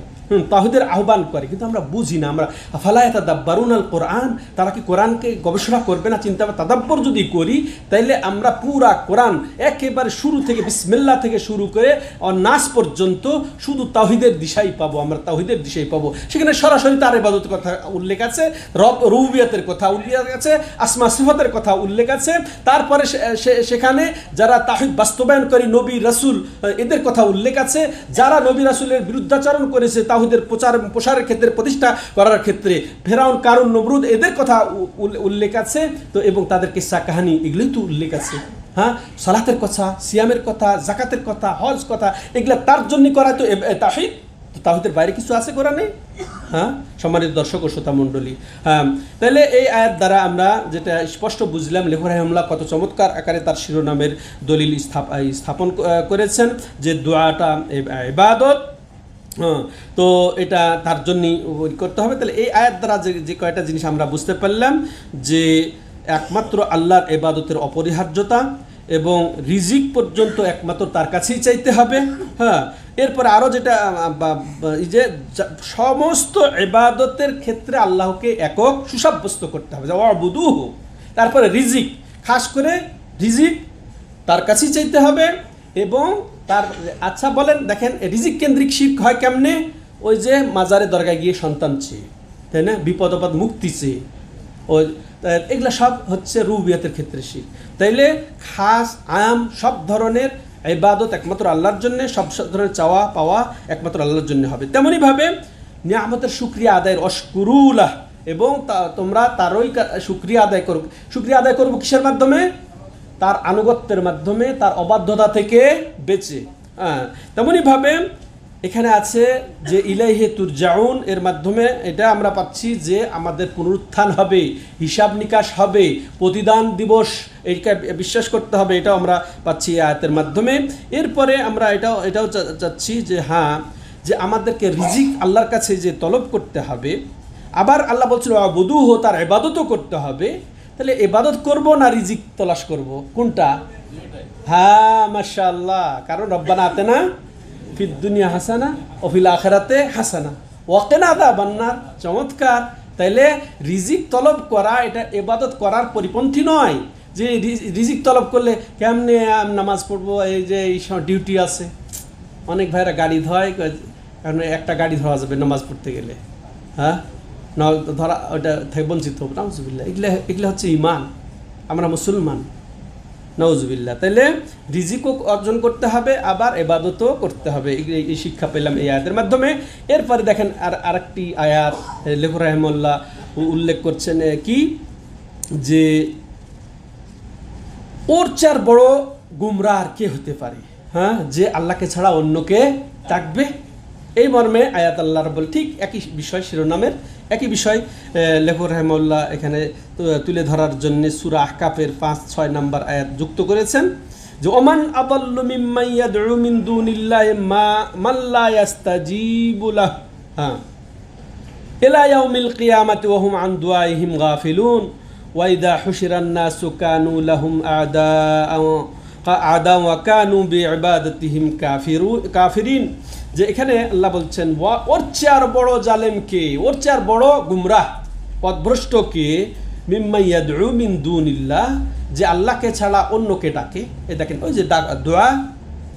তাওহীদের আহ্বান করে, কিন্তু আমরা বুঝি না। আমরা আফালা ইয়াতাদাব্বারুনাল কোরআন, তারা কি কোরআনকে গবেষণা করবে না, চিন্তা বা তাদাব্বর যদি করি, তাইলে আমরা পুরা কোরআন একেবারে শুরু থেকে বিসমিল্লাহ থেকে শুরু করে নাস পর্যন্ত শুধু তাওহীদের দিশাই পাবো, আমরা তাওহীদের দিশাই পাবো। সেখানে সরাসরি তার ইবাদতের কথা উল্লেখ আছে, রুবুবিয়তের কথা উল্লেখ আছে, আসমা সিফাতের কথা উল্লেখ আছে, তারপরে সেখানে যারা তাওহীদ বাস্তবায়ন করে নবী রাসূল এদের কথা উল্লেখ আছে, যারা নবী রাসূলের বিরুদ্ধাচরণ করেছে তাওহীদের প্রসারের ক্ষেত্রে, প্রতিষ্ঠা করার ক্ষেত্রে, ফেরাউন কারুন নমরুদ এদের কথা উল্লেখ আছে। তো এবং তাদের কিসসা কাহিনী এগুলোই তো উল্লেখ আছে। হ্যাঁ, সালাতের কথা, সিয়ামের কথা, যাকাতের কথা, হজ কথা, এগুলা তার জন্য করা তো তাওহীদ। তাওহীদের বাইরে কিছু আছে কোরআনে? হ্যাঁ, সম্মানিত দর্শক ও শ্রোতা মণ্ডলী, হ্যাঁ, তাহলে এই আয়াত দ্বারা আমরা যেটা স্পষ্ট বুঝলাম, লেখক রাহিমাহুল্লাহ কত চমৎকার আকারে তার শিরোনামের দলিল স্থাপন করেছেন, যে দোয়াটা ইবাদত, তো এটা তার জন্যই করতে হবে। তাহলে এই আয়াত দ্বারা যে কয়টা জিনিস আমরা বুঝতে পারলাম, যে একমাত্র আল্লাহর ইবাদতের অপরিহার্যতা, এবং রিজিক পর্যন্ত একমাত্র তার কাছেই চাইতে হবে। হ্যাঁ, এরপরে আরও যেটা এই যে সমস্ত ইবাদতের ক্ষেত্রে আল্লাহকে একক সুসাব্যস্ত করতে হবে, ওয়াবুদুহু। তারপরে রিজিক, খাস করে রিজিক তার কাছেই চাইতে হবে। এবং তার আচ্ছা বলেন, দেখেন রিজিক কেন্দ্রিক শিরক হয় কেমনে? ওই যে মাজারে দরগায় গিয়ে সন্তান চেয়ে, তাই না, বিপদ আপদ মুক্তি চেয়ে, ওই এগুলো সব হচ্ছে রুবিয়াতের ক্ষেত্রে শিরক। তাইলে খাস আম সব ধরনের ইবাদত একমাত্র আল্লাহর জন্য, সব ধরনের চাওয়া পাওয়া একমাত্র আল্লাহর জন্য হবে। তেমনইভাবে নিয়ামতের শুকরিয়া আদায়ের অশকুরুলাহ, এবং তোমরা তারই শুকরিয়া আদায় করো। শুকরিয়া আদায় করবো কিসের মাধ্যমে? তার আনুগত্যের মাধ্যমে, তার অবাধ্যতা থেকে বেঁচে। হ্যাঁ, তেমনইভাবে এখানে আছে যে ইলাইহি তুরজাউন, এর মাধ্যমে এটা আমরা পাচ্ছি যে আমাদের পুনরুত্থান হবে, হিসাব নিকাশ হবে, প্রতিদান দিবস এইটা বিশ্বাস করতে হবে, এটাও আমরা পাচ্ছি আয়াতের মাধ্যমে। এরপরে আমরা এটাও চাচ্ছি যে হ্যাঁ, যে আমাদেরকে রিজিক আল্লাহর কাছে যে তলব করতে হবে। আবার আল্লাহ বলছিল আবুদুহু, তার ইবাদতও করতে হবে। তাহলে ইবাদত করব না রিজিক তলাশ করব, কোনটা? হ্যাঁ, মাশাআল্লাহ। কারণ রব্বানা আতিনা ফিদ দুনিয়া হাসানা ও ফিল আখিরাতে হাসানা ওয়া কিনা আযাবান নার। চমৎকার। তাইলে রিজিক তলব করা এটা ইবাদত করার পরিপন্থী নয়, যে রিজিক তলব করলে কেমনে নামাজ পড়বো, এই যে এই সময় ডিউটি আছে। অনেক ভাইরা গাড়ি ধয়, কারণ একটা গাড়ি ধরা যাবে নামাজ পড়তে গেলে, হ্যাঁ, ধরা ওটা থেকে বঞ্চিত হবো। নাউজুবিল্লাহ। এগুলো হচ্ছে ইমান, আমরা মুসলমান। নাউজুবিল্লাহ। তাইলে রিজিকও অর্জন করতে হবে, আবার ইবাদতও করতে হবে। এই শিক্ষা পেলাম এই আয়াতের মাধ্যমে। এরপরে দেখেন আরেকটি আয়াত লেখক রাহিমাহুল্লাহ উল্লেখ করছেন কি, যে ওর চার বড় গুমরাহ আর কে হতে পারে, হ্যাঁ, যে আল্লাহকে ছাড়া অন্যকে ডাকবে। এই মর্মে আয়াত আল্লাহ রাব্বুল, ঠিক একই বিষয়, শিরোনামের একই বিষয় লেখক রাহিমাহুল্লাহ এখানে তুলে ধরার জন্য সূরা আহকাফের 5-6 নম্বর আয়াত যুক্ত করেছেন, যে ওমান আদাল্লু মিম্মান ইয়াদউ মিন দুনিল্লাহি মান লা ইস্তাজিবু লাহু ইলা ইয়াউমিল কিয়ামাতি ওয়া হুম আন দুআইহিম গাফিলুন ওয়া ইযা হুশিরান নাসু কানু লাহুম আ'দা ওয়া কানু বিইবাদাতিহিম কাফিরিন। যে এখানে আল্লাহ বলছেন ওর চেয়ে আর বড় জালেম কে, ওর চেয়ে আর বড় গুমরাহ পথভ্রষ্ট কে, মিম্মান ইয়াদউ মিন দুনিল্লাহ, যে আল্লাহকে ছাড়া অন্যকে ডাকে। এ দেখেন ওই যে দোয়া,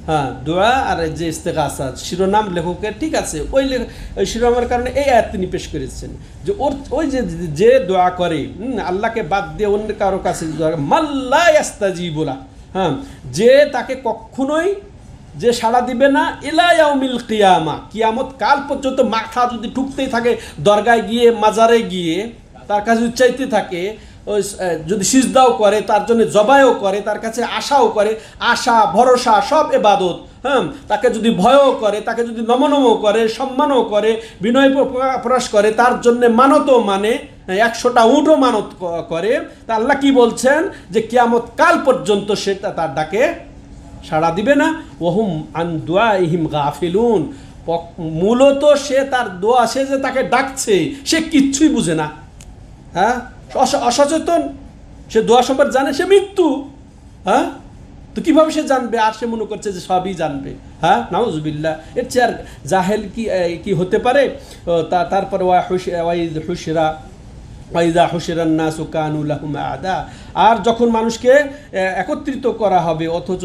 হ্যাঁ, দোয়া আর যে ইস্তেগাসা শিরোনাম লেখকের, ঠিক আছে, ওই শিরোনামের কারণে এই আয়াত তিনি পেশ করেছেন, যে ওই যে দোয়া করে আল্লাহকে বাদ দিয়ে অন্য কারো কাছে, মাল্লা ইস্তাজিবু লাহু, হ্যাঁ, যে তাকে কখনোই যে সাড়া দিবে না, ইলা ইয়াউমিল কিয়ামা, কিয়ামত কাল পর্যন্ত মাথা যদি ঠুকতেই থাকে, দরগায় গিয়ে মাজারে গিয়ে তার কাছে উচ্চাইতে থাকে, ওই যদি সিজদাও করে, তার জন্য জবাইও করে, তার কাছে আশাও করে, আশা ভরসা সব ইবাদত, হ্যাঁ, তাকে যদি ভয়ও করে, তাকে যদি নমনমও করে, সম্মানও করে, বিনয় প্রকাশ করে, তার জন্য মানতও মানে, 100টা উটও মানত করে, তা আল্লাহ কি বলছেন, যে কিয়ামত কাল পর্যন্ত সে তার ডাকে সাড়া দিবে না। ওহুম আন দুআইহিম গাফিলুন, মূলত সে তার দোয়া, সে যে তাকে ডাকছে সে কিচ্ছুই বুঝে না, হ্যাঁ, অসচেতন, সে দোয়া সম্পর্কে জানে সে মৃত্যু, হ্যাঁ, তো কিভাবে সে জানবে? আর সে মনে করছে যে সবই জানবে, হ্যাঁ, নাউজুবিল্লাহ। এর চেয়ে আর জাহেল কি হতে পারে? তারপরে ওয়াইদা হুশিরান নাসু কানু লাহুম আ'দা, আর যখন মানুষকে একত্রিত করা হবে অথচ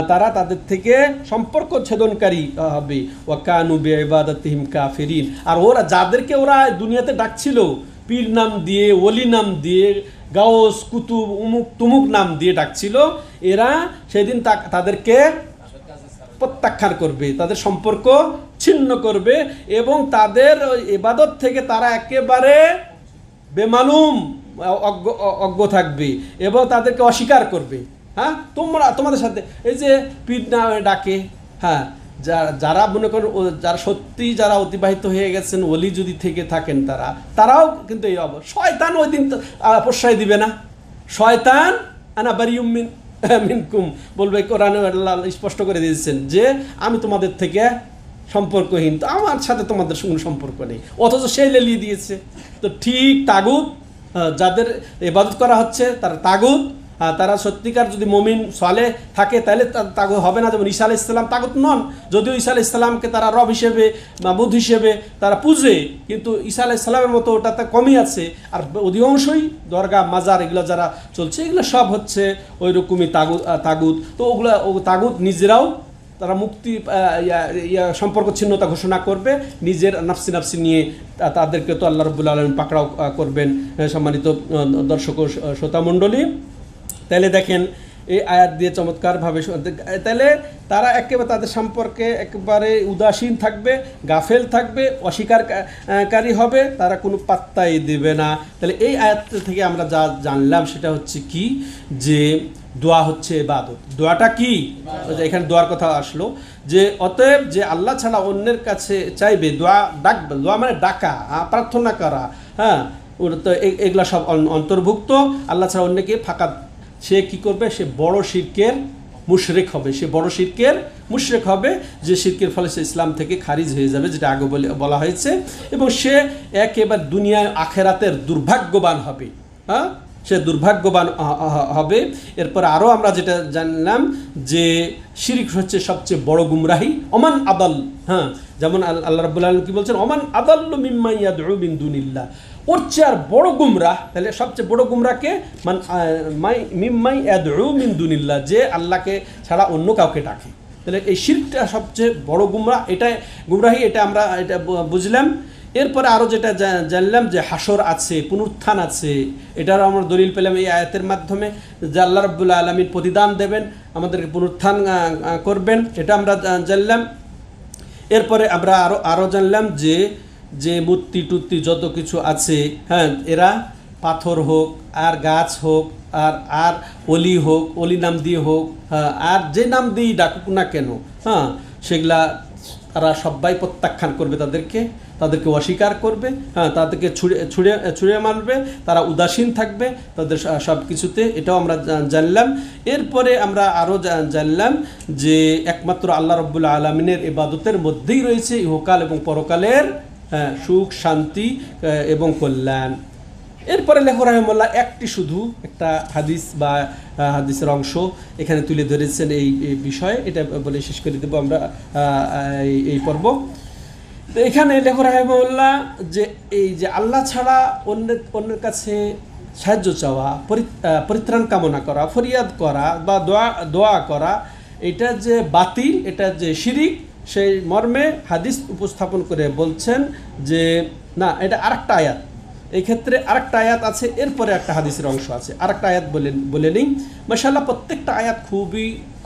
তারা তাদের থেকে সম্পর্ক ছেদনকারী হবে, ওয়া কানু বিইবাদাতিহিম কাফিরিন, আর ওরা যাদেরকে ওরা দুনিয়াতে ডাকছিল পীর নাম দিয়ে, ওলি নাম দিয়ে, গাউস কুতুব উমুক তুমুক নাম দিয়ে ডাকছিল, এরা সেদিন তাদেরকে প্রত্যাখ্যান করবে, তাদের সম্পর্ক ছিন্ন করবে, এবং তাদের ইবাদত থেকে তারা একেবারে বেমালুম অজ্ঞ থাকবে এবং তাদেরকে অস্বীকার করবে। হ্যাঁ, তোমাদের সাথে এই যে পীর নামে ডাকে, হ্যাঁ, যারা মনে করেন যারা সত্যিই যারা অতিবাহিত হয়ে গেছেন, ওলি যদি থেকে থাকেন, তারাও কিন্তু এই শয়তান ওই দিন প্রশ্রয় দিবে না। শয়তান আনা বারিউম মিনকুম বলবে, কোরআনে আল্লাহ স্পষ্ট করে দিয়েছেন যে আমি তোমাদের থেকে সম্পর্কহীন, তো আমার সাথে তোমাদের কোনো সম্পর্ক নেই, অথচ সেই লেলিয়ে দিয়েছে। তো ঠিক তাগুত, যাদের ইবাদত করা হচ্ছে তারা তাগুত, তারা সত্যিকার যদি মুমিন সালেহ থাকে তাহলে তাগুত হবে না। যেমন ঈসা আলাইহিস সালাম তাগুত নন, যদিও ঈসা আলাইহিস সালামকে তারা রব হিসেবে মাবুদ হিসেবে তারা পূজে, কিন্তু ঈসা আলাইহিস সালামের মতো ওটাতে কমই আছে। আর অধিকাংশই দরগা মাজার এগুলো যারা চলছে এগুলো সব হচ্ছে ওই রকমই তাগুত। তো ওগুলো তাগুত নিজেরাও তারা মুক্তি সম্পর্ক ছিন্নতা ঘোষণা করবে, নিজের নাফসি নিয়ে তাদেরকে তো আল্লাহ রাব্বুল আলামিন পাকড়াও করবেন। সম্মানিত দর্শক ও শ্রোতা মণ্ডলী, তাহলে দেখেন এই আয়াত দিয়ে চমৎকারভাবে, তাহলে তারা একেবারে তাদের সম্পর্কে একেবারে উদাসীন থাকবে, গাফেল থাকবে, অস্বীকারী হবে, তারা কোনো পাত্তাই দেবে না। তাহলে এই আয়াত থেকে আমরা যা জানলাম সেটা হচ্ছে কি, যে দোয়া হচ্ছে ইবাদত। দোয়াটা কি, এখানে দোয়ার কথা আসলো, যে অতএব যে আল্লাহ ছাড়া অন্যের কাছে চাইবে, ডাকবে, দোয়া মানে ডাকা, প্রার্থনা করা, হ্যাঁ, তো এগুলা সব অন্তর্ভুক্ত। আল্লাহ ছাড়া অন্যকে ফাঁকা, সে কি করবে, সে বড় শিরকের মুশরিক হবে, সে বড় শিরকের মুশরিক হবে, যে শিরকের ফলে সে ইসলাম থেকে খারিজ হয়ে যাবে, যেটা আগে বলা হয়েছে। এবং সে একেবারে দুনিয়ায় আখেরাতের দুর্ভাগ্যবান হবে, হ্যাঁ, সে দুর্ভাগ্যবান হবে। এরপর আরও আমরা যেটা জানলাম যে শিরিক হচ্ছে সবচেয়ে বড় গুমরাহি, অমান আদাল, হ্যাঁ, যেমন আল্লাহ রাব্বুল আলামিন কি বলছেন, অমান আদাল্লু মিম্মান ইয়াদউ মিন দুনিল্লাহ, ওর চেয়ে আর বড় গুমরাহ। তাহলে সবচেয়ে বড় গুমরাহকে মিম্মান ইয়াদউ মিন দুনিল্লাহ, যে আল্লাহকে ছাড়া অন্য কাউকে ডাকে। তাহলে এই শিরকটা সবচেয়ে বড় গুমরাহি, এটা আমরা এটা বুঝলাম। এরপরে আরও যেটা জানলাম যে হাসর আছে, পুনরুত্থান আছে, এটারও আমরা দলিল পেলাম এই আয়াতের মাধ্যমে, যে আল্লাহ রাব্বুল আলামিন প্রতিদান দেবেন, আমাদেরকে পুনরুত্থান করবেন, এটা আমরা জানলাম। এরপরে আমরা আরও জানলাম যে মূর্তি টুর্তি যত কিছু আছে, হ্যাঁ, এরা পাথর হোক আর গাছ হোক আর অলি হোক, অলি নাম দিয়ে হোক, হ্যাঁ, আর যে নাম দিয়েই ডাকুক না কেন, হ্যাঁ, সেগুলা তারা সবাই প্রত্যাখ্যান করবে, তাদেরকে অস্বীকার করবে, হ্যাঁ, তাদেরকে ছুঁড়ে মারবে, তারা উদাসীন থাকবে তাদের সব কিছুতে, এটাও আমরা জানলাম। এরপরে আমরা আরও জানলাম যে একমাত্র আল্লাহ রাব্বুল আলামিনের ইবাদতের মধ্যেই রয়েছে ইহকাল এবং পরকালের সুখ, শান্তি এবং কল্যাণ। এরপরে লেখক রাহিমাহুল্লাহ একটা হাদিস বা হাদিসের অংশ এখানে তুলে ধরেছেন এই বিষয়ে, এটা বলে শেষ করে দেবো আমরা এই পর্ব। তো এখানে লেখক রাহিমাহুল্লাহ যে এই যে আল্লাহ ছাড়া অন্যের কাছে সাহায্য চাওয়া, পরিত্রাণ কামনা করা, ফরিয়াদ করা বা দোয়া করা, এটা যে বাতিল, এটা যে শিরিক, সেই মর্মে হাদিস উপস্থাপন করে বলছেন যে না, এটা আরেকটা আয়াত, এই ক্ষেত্রে আরেকটা আয়াত আছে, এরপরে একটা হাদিসের অংশ আছে, আরেকটা আয়াত বলে নিই। মাশাআল্লাহ, প্রত্যেকটা আয়াত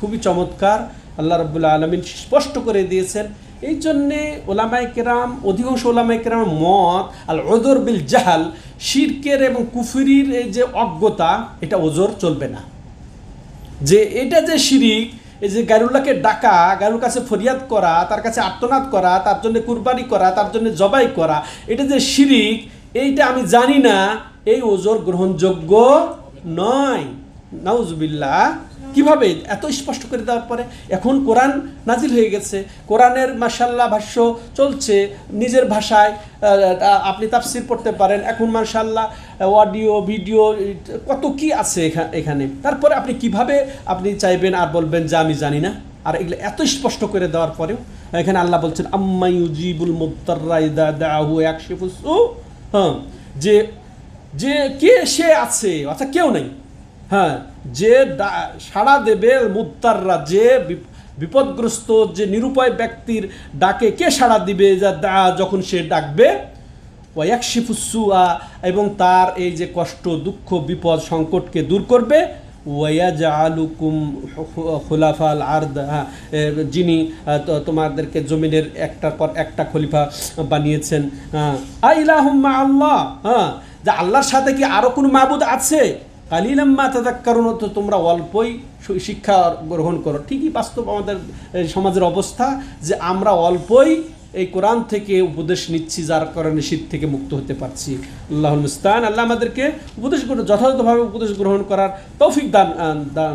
খুবই চমৎকার, আল্লাহ রাব্বুল আলামিন স্পষ্ট করে দিয়েছেন। এই জন্যে ওলামায়ে কেরাম, অধিকাংশ ওলামায়ে কেরাম মত আল উযর বিল জাহাল, শিরকের এবং কুফরির এই যে অজ্ঞতা, এটা ওজর চলবে না, যে এটা যে শিরিক, এই যে গায়রুল্লাহকে ডাকা, গায়রুর কাছে ফরিয়াদ করা, তার কাছে আর্তনাদ করা, তার জন্য কুরবানি করা, তার জন্য জবাই করা, এটা যে শিরিক, এইটা আমি জানি না, এই ওজর গ্রহণযোগ্য নয়। নাউজুবিল্লাহ। কিভাবে এত স্পষ্ট করে দেওয়ার পরে এখন কোরআন নাজিল হয়ে গেছে, কোরআনের মাশাআল্লাহ ভাষ্য চলছে নিজের ভাষায়, আপনি তাফসির পড়তে পারেন, এখন মাশাআল্লাহ অডিও ভিডিও কত কি আছে এখানে, তারপরে আপনি কিভাবে আপনি চাইবেন আর বলবেন যে আমি জানি না? আর এগুলো এত স্পষ্ট করে দেওয়ার পরেও এখানে আল্লাহ বলছেন আম্মা ইউজিবুল মুত্তাররা ইযা দাআহু ইয়াকশিফুস সু, হ্যাঁ, যে কে সে আছে, আচ্ছা কেউ নেই, হ্যাঁ, যে সাড়া দেবে মুত্তাররা, যে বিপদগ্রস্ত, যে নিরুপায় ব্যক্তির ডাকে কে সাড়া দিবে, যখন সে ডাকবে, ওয়াকশিফুস সুআ, এবং তার এই যে কষ্ট, দুঃখ, বিপদ, সংকটকে দূর করবে, ওয়ায়াজআলুকুম খুলাফাল আরদ, যিনি তোমাদেরকে জমিনের একটার পর একটা খলিফা বানিয়েছেন। আইলাহুম মা আল্লাহ, হ্যাঁ, যে আল্লাহর সাথে কি আরো কোনো মাবুদ আছে? কালিলাম মা তাযাক্কারুন, তো তোমরা অল্পই শিক্ষা গ্রহণ করো। ঠিকই বাস্তব আমাদের সমাজের অবস্থা, যে আমরা অল্পই এই কোরআন থেকে উপদেশ নিচ্ছি, যার কারণে শীত থেকে মুক্ত হতে পারছি। আল্লাহুল মুস্তাআন। আল্লাহ আমাদেরকে যথাযথভাবে উপদেশ গ্রহণ করার তৌফিক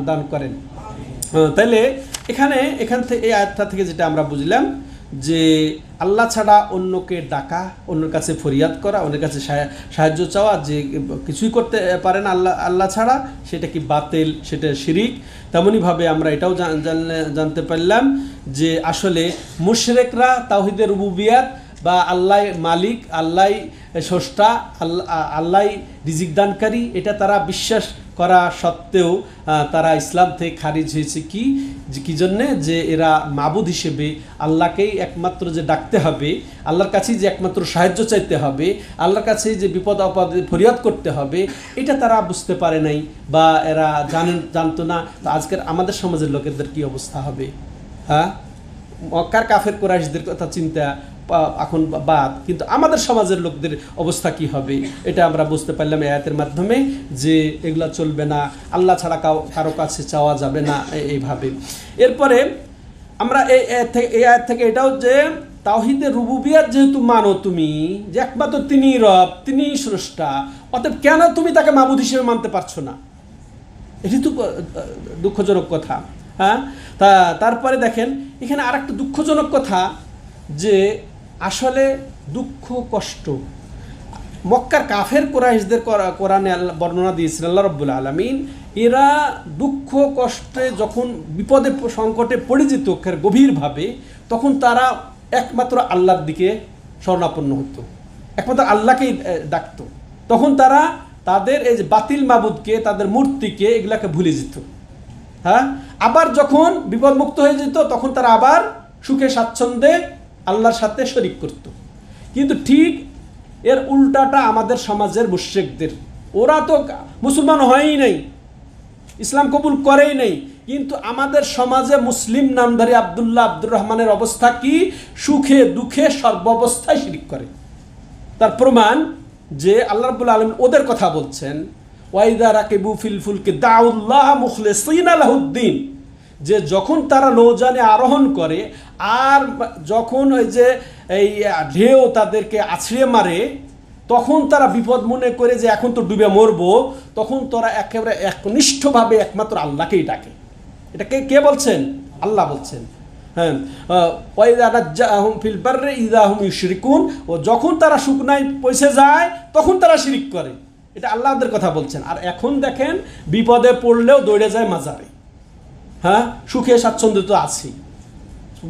দান করেন। তাইলে এখান থেকে এই আয়াতটা থেকে যেটা আমরা বুঝলাম যে আল্লাহ ছাড়া অন্যকে ডাকা, অন্যের কাছে ফরিয়াদ করা, অন্যের কাছে সাহায্য চাওয়া, যে কিছুই করতে পারে না আল্লাহ ছাড়া, সেটা কি বাতিল, সেটা শিরিক। তেমনইভাবে আমরা এটাও জানতে পারলাম যে আসলে মুশরিকরা তাওহীদের রুবুবিয়াত বা আল্লাহ মালিক, আল্লাহ স্রষ্টা, আল্লাহ রিজিক দানকারী, এটা তারা বিশ্বাস করা সত্ত্বেও তারা ইসলাম থেকে খারিজ হয়েছে। কি জন্যে? যে এরা মাবুদ হিসেবে আল্লাহকেই একমাত্র যে ডাকতে হবে, আল্লাহর কাছেই যে একমাত্র সাহায্য চাইতে হবে, আল্লাহর কাছেই যে বিপদ আপদে ফরিয়াদ করতে হবে, এটা তারা বুঝতে পারে নাই বা এরা জানতো না। তো আজকের আমাদের সমাজের লোকেদের কি অবস্থা হবে? হ্যাঁ, মক্কার কাফের কুরাইশদের কথা চিন্তা এখন বাদ, কিন্তু আমাদের সমাজের লোকদের অবস্থা কি হবে এটা আমরা বুঝতে পারলাম এই আয়াতের মাধ্যমে, যে এগুলা চলবে না, আল্লাহ ছাড়া কারো কাছে চাওয়া যাবে না এইভাবে। এরপরে আমরা এই আয়াত থেকে এটাও যে তাওহীদের রুবুবিয়াত যেহেতু মানো তুমি, যে একমাত্র তিনি রব, তিনি স্রষ্টা, অতএব কেন তুমি তাকে মাবুদ হিসেবে মানতে পারছো না? এটি তো দুঃখজনক কথা। হ্যাঁ, তারপরে দেখেন এখানে আর একটা দুঃখজনক কথা, যে আসলে দুঃখ কষ্ট মক্কার কাফের কুরাইশদের কোরআনে বর্ণনা দিয়েছেন আল্লাহ রাব্বুল আলামিন। এরা দুঃখ কষ্টে যখন বিপদে সংকটে পড়ে যেত গভীরভাবে, তখন তারা একমাত্র আল্লাহর দিকে শরণাপন্ন হতো, একমাত্র আল্লাহকেই ডাকতো। তখন তারা তাদের এই যে বাতিল মাবুদকে, তাদের মূর্তিকে, এগুলাকে ভুলে যেত। হ্যাঁ, আবার যখন বিপদমুক্ত হয়ে যেত, তখন তারা আবার সুখে স্বাচ্ছন্দ্যে আল্লাহর সাথে শরিক করত। কিন্তু ঠিক এর উল্টাটা আমাদের সমাজের মুশরিকদের। ওরা তো মুসলমান হয়ই নাই, ইসলাম কবুল করেই নাই, কিন্তু আমাদের সমাজে মুসলিম নামধারী আব্দুল্লাহ, আব্দুর রহমানের অবস্থা কি? সুখে দুঃখে সর্বাবস্থায় শিরিক করে। তার প্রমাণ যে আল্লাহ রাব্বুল আলামিন ওদের কথা বলছেন, ওয়াইদা রাকিবু ফিল ফুলকি দাউল্লাহ মুখলিসিনা লাহুদ্দিন, যে যখন তারা নৌযানে আরোহণ করে আর যখন ওই যে এই ঢেউ তাদেরকে আছড়ে মারে, তখন তারা বিপদ মনে করে যে এখন তো ডুবে মরবো, তখন তারা একেবারে একনিষ্ঠভাবে একমাত্র আল্লাহকেই ডাকে। এটা কে বলছেন? আল্লাহ বলছেন। হ্যাঁ, ওয়াইদা নাজ্জাহুম ফিল বাররি ইযা হুম ইউশরিকুন, ও যখন তারা শুকনায় পৌঁছে যায় তখন তারা শিরিক করে। এটা আল্লাহদের কথা বলছেন। আর এখন দেখেন বিপদে পড়লেও দৌড়ে যায় মাজারে। হ্যাঁ, সুখে স্বাচ্ছন্দ্য তো আছেই।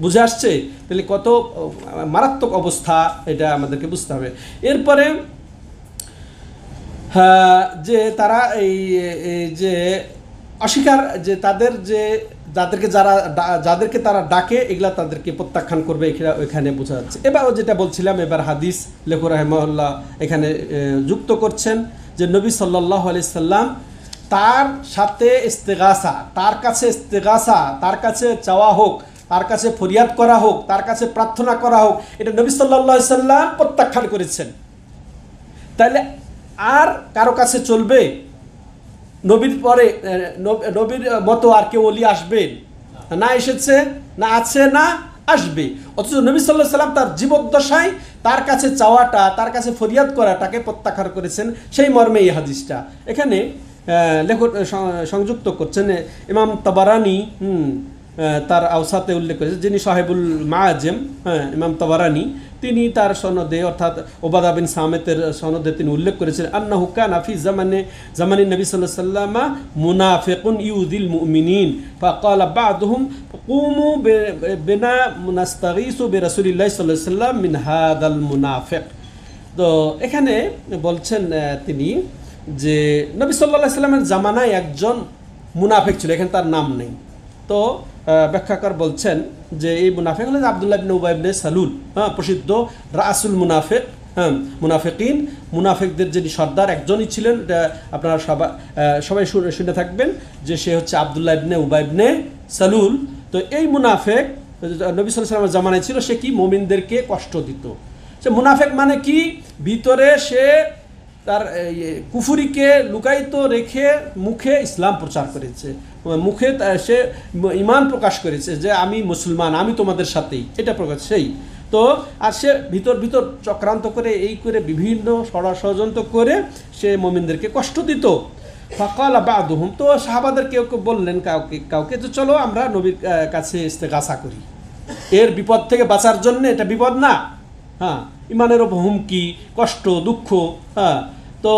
বুঝে আসছে? তাহলে কত মারাত্মক অবস্থা, এটা আমাদেরকে বুঝতে হবে। এরপরে যে তারা এই যে অস্বীকার, যে তাদের যে যাদেরকে তারা ডাকে, এগুলা তাদেরকে প্রত্যাখ্যান করবে, এখানে বোঝা যাচ্ছে। এবার যেটা বলছিলাম, এবার হাদিস লেখক রাহিমাহুল্লাহ এখানে যুক্ত করছেন যে নবী সাল্লাল্লাহু আলাইহি সাল্লাম তার সাথে ইস্তেগাসা, তার কাছে চাওয়া হোক, তার কাছে ফরিয়াদ করা হোক, তার কাছে প্রার্থনা করা হোক, এটা নবী সাল্লাল্লাহু আলাইহি সাল্লাম প্রত্যাখ্যান করেছেন। তাহলে আর কারো কাছে চলবে? নবীর পরে নবীর মতো আর কেউ ওলি আসবে না? এসেছে না, আছে না, আসবে। অথচ নবী সাল্লাল্লাহু আলাইহি সাল্লাম তার জীবদ্দশায় তার কাছে চাওয়াটা, তার কাছে ফরিয়াদ করাটাকে প্রত্যাখ্যান করেছেন। সেই মর্মে এই হাদিসটা এখানে লেখক সংযুক্ত করছেন। ইমাম তাবারানি তার আওসাতে উল্লেখ করেছে, যিনি সাহেবুল মাআজেম, ইমাম তাবারানি, তিনি তার সনদে অর্থাৎ ওবাদা বিন সামেতের সনদে তিনি উল্লেখ করেছেন আন্নাহু কানা ফি জামানি নবী সাল্লাল্লাহু আলাইহি ওয়াসাল্লাম মুনাফিকুন ইউযিল মুমিনিন ফাকালা বা'দুহুম কুমু বিনা মুনাস্তাগীসু বিরাসূলিল্লাহি সাল্লাল্লাহু আলাইহি ওয়াসাল্লাম মিন হাদাল মুনাফিক। তো এখানে বলছেন তিনি যে নবী সাল্লাল্লাহু আলাইহি ওয়াসাল্লামের জামানায় একজন মুনাফিক ছিল, এখানে তার নাম নেই। তো ব্যাখ্যাকার বলছেন যে এই মুনাফিক হলেন আব্দুল্লাহ ইবনে উবাই ইবনে সালুল, প্রসিদ্ধ রাসুল মুনাফিক, মুনাফিকিন, মুনাফিকদের যিনি সর্দার একজনই ছিলেন। এটা আপনারা সবাই শুনে থাকবেন যে সে হচ্ছে আব্দুল্লাহ ইবনে উবাই ইবনে সালুল। তো এই মুনাফিক নবী সাল্লাল্লাহু আলাইহি ওয়াসাল্লামের জামানায় ছিল। সে কি মুমিনদেরকে কষ্ট দিত। সে মুনাফিক মানে কি? ভিতরে সে তার কুফুরিকে লুকায়িত রেখে মুখে ইসলাম প্রচার করেছে, মুখে সে ঈমান প্রকাশ করেছে যে আমি মুসলমান, আমি তোমাদের সাথেই, এটা প্রকাশ সেই। তো আর সে ভিতর চক্রান্ত করে এই করে বিভিন্ন ষড়যন্ত্র করে সে মুমিনদেরকে কষ্ট দিত। ফাকালা বা'দুহুম, তো সাহাবাদের কেউ কেউ বললেন কাউকে যে চলো আমরা নবীর কাছে ইস্তেগাসা করি, এর বিপদ থেকে বাঁচার জন্য এটা বিপদ না, হ্যাঁ, ইমানের ওপর হুমকি, কষ্ট, দুঃখ, হ্যাঁ। তো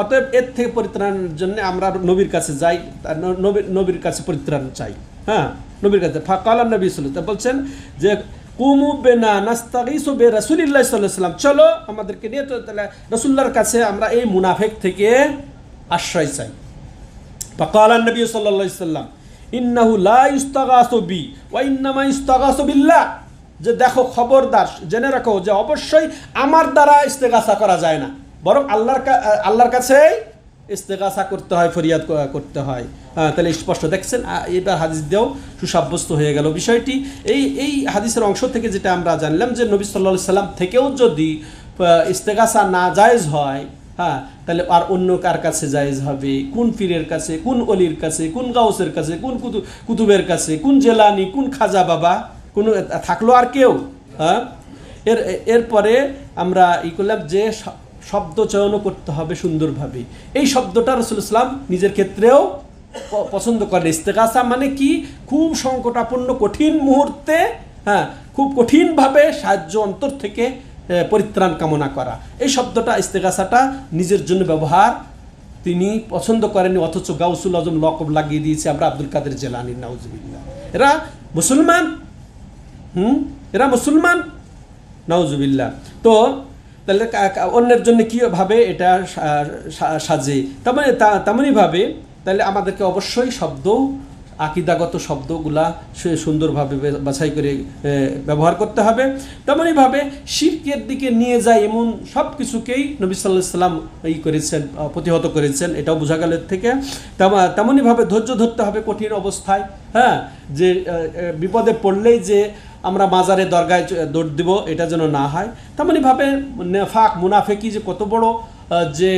অতএব এর থেকে পরিত্রাণের জন্য আমরা নবীর কাছে যাই, নবীর কাছে পরিত্রাণ চাই, হ্যাঁ, নবীর কাছে। ফাকাল নবী সাল্লাল্লাহু আলাইহি ওয়াসাল্লাম বলছেন যে কুমু বিনা নাস্তাগীসু বিরাসূলিল্লাহি সাল্লাল্লাহু আলাইহি ওয়াসাল্লাম, চলো আমাদেরকে নিয়ে তো তাহলে রাসূলুল্লাহর কাছে আমরা এই মুনাফিক থেকে আশ্রয় চাই। ফাকাল নবী সাল্লাল্লাহু আলাইহি ওয়াসাল্লাম ইন্নাহু লা ইস্তাগাসু বি ওয়া ইন্নামা ইস্তাগাসু বিল্লাহ, যে দেখো, খবরদার জেনে রাখো যে অবশ্যই আমার দ্বারা ইস্তেগাসা করা যায় না, বরং আল্লাহর কাছেই ইস্তেগাসা করতে হয়, ফরিয়াদ করতে হয়। তাহলে স্পষ্ট দেখছেন, এবার হাদিস দিয়েও সুসাব্যস্ত হয়ে গেল বিষয়টি। এই হাদিসের অংশ থেকে যেটা আমরা জানলাম যে নবী সাল্লাল্লাহু আলাইহি সাল্লাম থেকেও যদি ইস্তেগাসা না জায়েজ হয়, হ্যাঁ, তাহলে আর অন্য কার কাছে জায়েজ হবে? কোন পীরের কাছে, কোন অলির কাছে, কোন গাউসের কাছে, কোন কুতুবের কাছে, কোন জেলানি, কোন খাজা বাবা, কোন থাকলো আর কেউ? হ্যাঁ, এরপরে আমরা করলাম যে শব্দ চয়নও করতে হবে সুন্দরভাবে। এই শব্দটা রাসূলুল্লাহ সাল্লাল্লাহু আলাইহি ওয়াসাল্লাম নিজের ক্ষেত্রেও পছন্দ করেন। ইস্তেগাসা মানে কি? খুব সংকটাপন্ন কঠিন মুহূর্তে, হ্যাঁ, খুব কঠিনভাবে সাহায্য অন্তর থেকে পরিত্রাণ কামনা করা। এই শব্দটা, ইস্তেগাসাটা নিজের জন্য ব্যবহার তিনি পছন্দ করেননি, অথচ গাউসুল আজম লকব লাগিয়ে দিয়েছে আমরা আব্দুল কাদের জিলানী, নাউজুবিল্লাহ। এরা মুসলমান, এরা মুসলমান, নাউজুবিল্লাহ। তো তাহলে অন্যের জন্য কীভাবে এটা সাজে, তেমনইভাবে তাহলে আমাদেরকে অবশ্যই শব্দ, আকিদাগত শব্দগুলা সুন্দরভাবে বাছাই করে ব্যবহার করতে হবে। তেমনইভাবে শিরকের দিকে নিয়ে যায় এমন সব কিছুকেই নবী সাল্লাল্লাহু আলাইহি ওয়াসাল্লাম করেছেন, প্রতিহত করেছেন, এটাও বোঝা গেল থেকে। তেমনইভাবে ধৈর্য ধরতে হবে কঠিন অবস্থায়, হ্যাঁ, যে বিপদে পড়লেই যে আমরা মাজারে দরগায় দৌড় দিব, এটা যেন না হয়। তেমনইভাবে নেফাক, মুনাফিকি যে কত বড় যে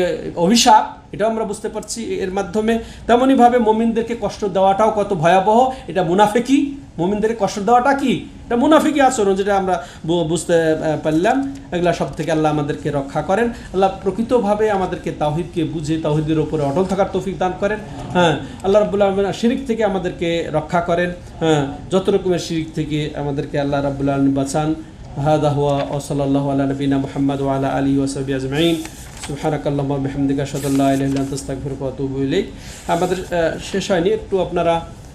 অভিশাপ, এটাও আমরা বুঝতে পারছি এর মাধ্যমে। তেমনইভাবে মুমিনদেরকে কষ্ট দেওয়াটাও কত ভয়াবহ, এটা মুনাফিকি। মুমিনদেরকে কষ্ট দেওয়াটা কি? এটা মুনাফিকি আচরণ, যেটা আমরা বুঝতে পারলাম। এগুলা সব থেকে আল্লাহ আমাদেরকে রক্ষা করেন। আল্লাহ প্রকৃতভাবে আমাদেরকে তাওহীদকে বুঝে তাওহীদের উপরে অটল থাকার তৌফিক দান করেন। হ্যাঁ, আল্লাহ রাব্বুল আলামিন শিরক থেকে আমাদেরকে রক্ষা করেন। হ্যাঁ, যত রকমের শিরক থেকে আমাদেরকে আল্লাহ রাব্বুল আলামিন বাঁচান। হাদা হুয়া ওয়া সাল্লাল্লাহু আলা নবিনা মুহাম্মদ ওয়া আলা আলিহি ওয়া সাহবিহি আজমাইন। সুবহানাকাল্লাহুম্মা ওয়া বিহামদিকা আশহাদু আল্লা ইলাহা ইল্লা আনতা আস্তাগফিরুকা ওয়া আতুবু ইলাইক। আমাদের শেষ হয়নি, একটু আপনারা